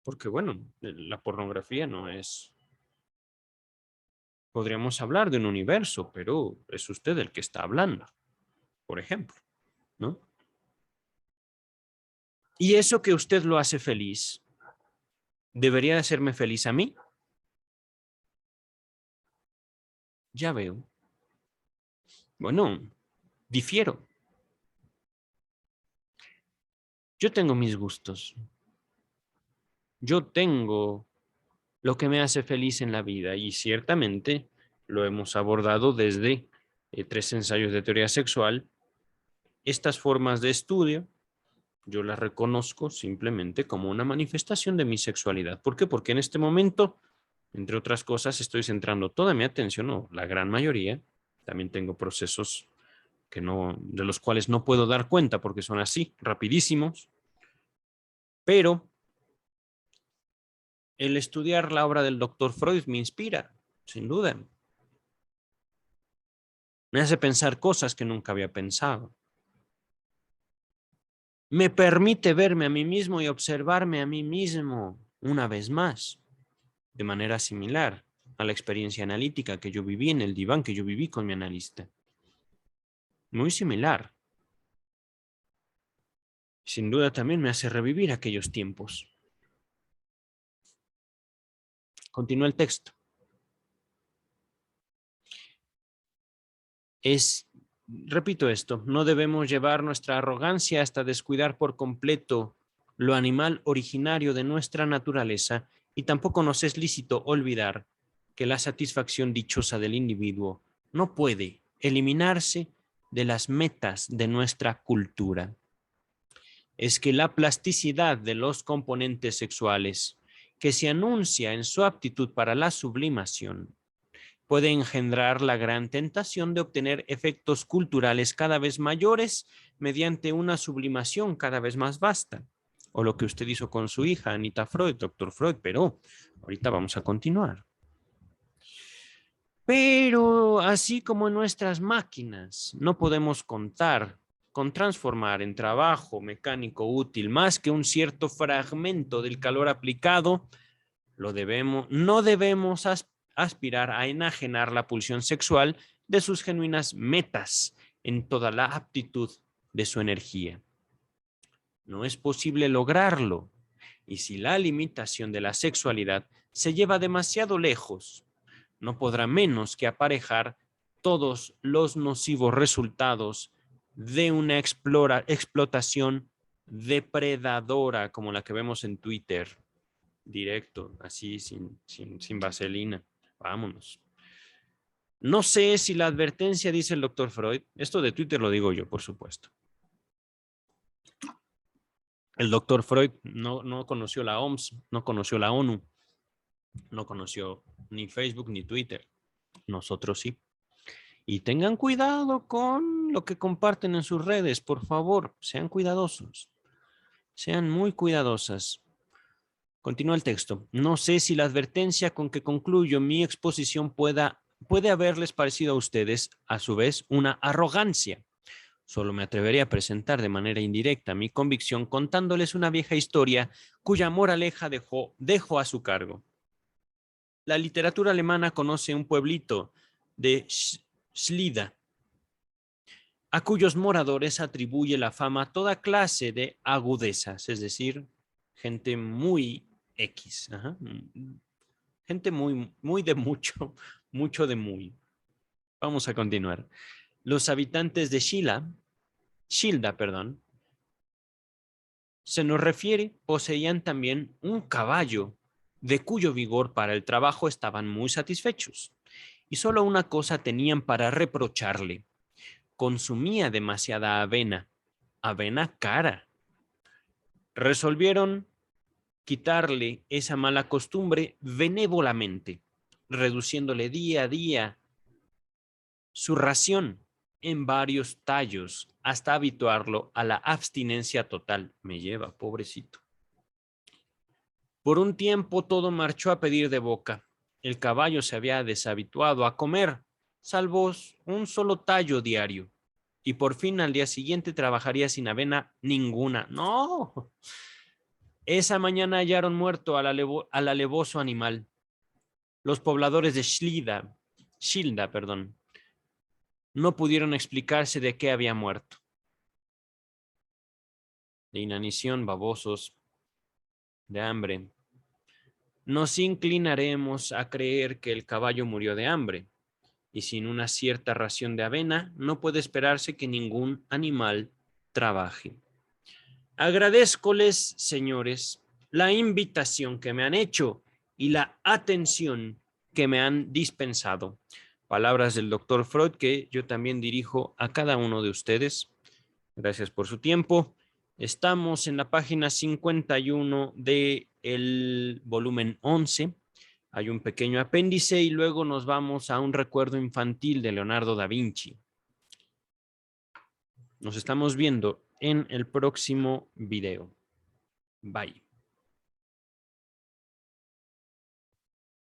Porque bueno, la pornografía no es, podríamos hablar de un universo, pero es usted el que está hablando, por ejemplo, ¿no? Y eso que usted lo hace feliz, ¿debería hacerme feliz a mí? Ya veo. Bueno, difiero. Yo tengo mis gustos. Yo tengo lo que me hace feliz en la vida y ciertamente lo hemos abordado desde 3 ensayos de teoría sexual. Estas formas de estudio yo las reconozco simplemente como una manifestación de mi sexualidad. ¿Por qué? Porque en este momento, entre otras cosas, estoy centrando toda mi atención, o la gran mayoría, también tengo procesos que no, de los cuales no puedo dar cuenta porque son así, rapidísimos, pero el estudiar la obra del doctor Freud me inspira, sin duda. Me hace pensar cosas que nunca había pensado. Me permite verme a mí mismo y observarme a mí mismo una vez más, de manera similar a la experiencia analítica que yo viví en el diván que yo viví con mi analista. Muy similar. Sin duda también me hace revivir aquellos tiempos. Continúa el texto. Repito esto, no debemos llevar nuestra arrogancia hasta descuidar por completo lo animal originario de nuestra naturaleza y tampoco nos es lícito olvidar que la satisfacción dichosa del individuo no puede eliminarse de las metas de nuestra cultura. Es que la plasticidad de los componentes sexuales que se anuncia en su aptitud para la sublimación puede engendrar la gran tentación de obtener efectos culturales cada vez mayores mediante una sublimación cada vez más vasta. O lo que usted hizo con su hija, Anita Freud, doctor Freud, pero ahorita vamos a continuar. Pero así como en nuestras máquinas no podemos contar con transformar en trabajo mecánico útil más que un cierto fragmento del calor aplicado, no debemos aspirar a enajenar la pulsión sexual de sus genuinas metas en toda la aptitud de su energía. No es posible lograrlo, y si la limitación de la sexualidad se lleva demasiado lejos, no podrá menos que aparejar todos los nocivos resultados de una explotación depredadora como la que vemos en Twitter, directo, así, sin vaselina. Vámonos. No sé si la advertencia dice el doctor Freud, esto de Twitter lo digo yo, por supuesto. El doctor Freud no conoció la OMS, no conoció la ONU, no conoció ni Facebook ni Twitter. Nosotros sí. Y tengan cuidado con lo que comparten en sus redes, por favor, sean cuidadosos, sean muy cuidadosas. Continúa el texto. No sé si la advertencia con que concluyo mi exposición puede haberles parecido a ustedes, a su vez, una arrogancia. Solo me atrevería a presentar de manera indirecta mi convicción contándoles una vieja historia cuya moraleja dejo a su cargo. La literatura alemana conoce un pueblito de Schlida, a cuyos moradores atribuye la fama toda clase de agudezas, es decir, gente muy X. Ajá. Gente muy de mucho, mucho de muy. Vamos a continuar. Los habitantes de Shilda, perdón, se nos refiere, poseían también un caballo, de cuyo vigor para el trabajo estaban muy satisfechos. Y solo una cosa tenían para reprocharle: consumía demasiada avena. avena cara. Resolvieron quitarle esa mala costumbre benévolamente, reduciéndole día a día su ración en varios tallos hasta habituarlo a la abstinencia total. Me lleva, pobrecito. Por un tiempo todo marchó a pedir de boca. El caballo se había deshabituado a comer, salvo un solo tallo diario. Y por fin al día siguiente trabajaría sin avena ninguna. ¡No! Esa mañana hallaron muerto al alevoso animal. Los pobladores de Shilda, no pudieron explicarse de qué había muerto. De inanición, babosos, de hambre. Nos inclinaremos a creer que el caballo murió de hambre, y sin una cierta ración de avena no puede esperarse que ningún animal trabaje. Agradezcoles, señores, la invitación que me han hecho y la atención que me han dispensado. Palabras del doctor Freud que yo también dirijo a cada uno de ustedes. Gracias por su tiempo. Estamos en la página 51 del volumen 11. Hay un pequeño apéndice y luego nos vamos a un recuerdo infantil de Leonardo da Vinci. Nos estamos viendo en el próximo video. Bye.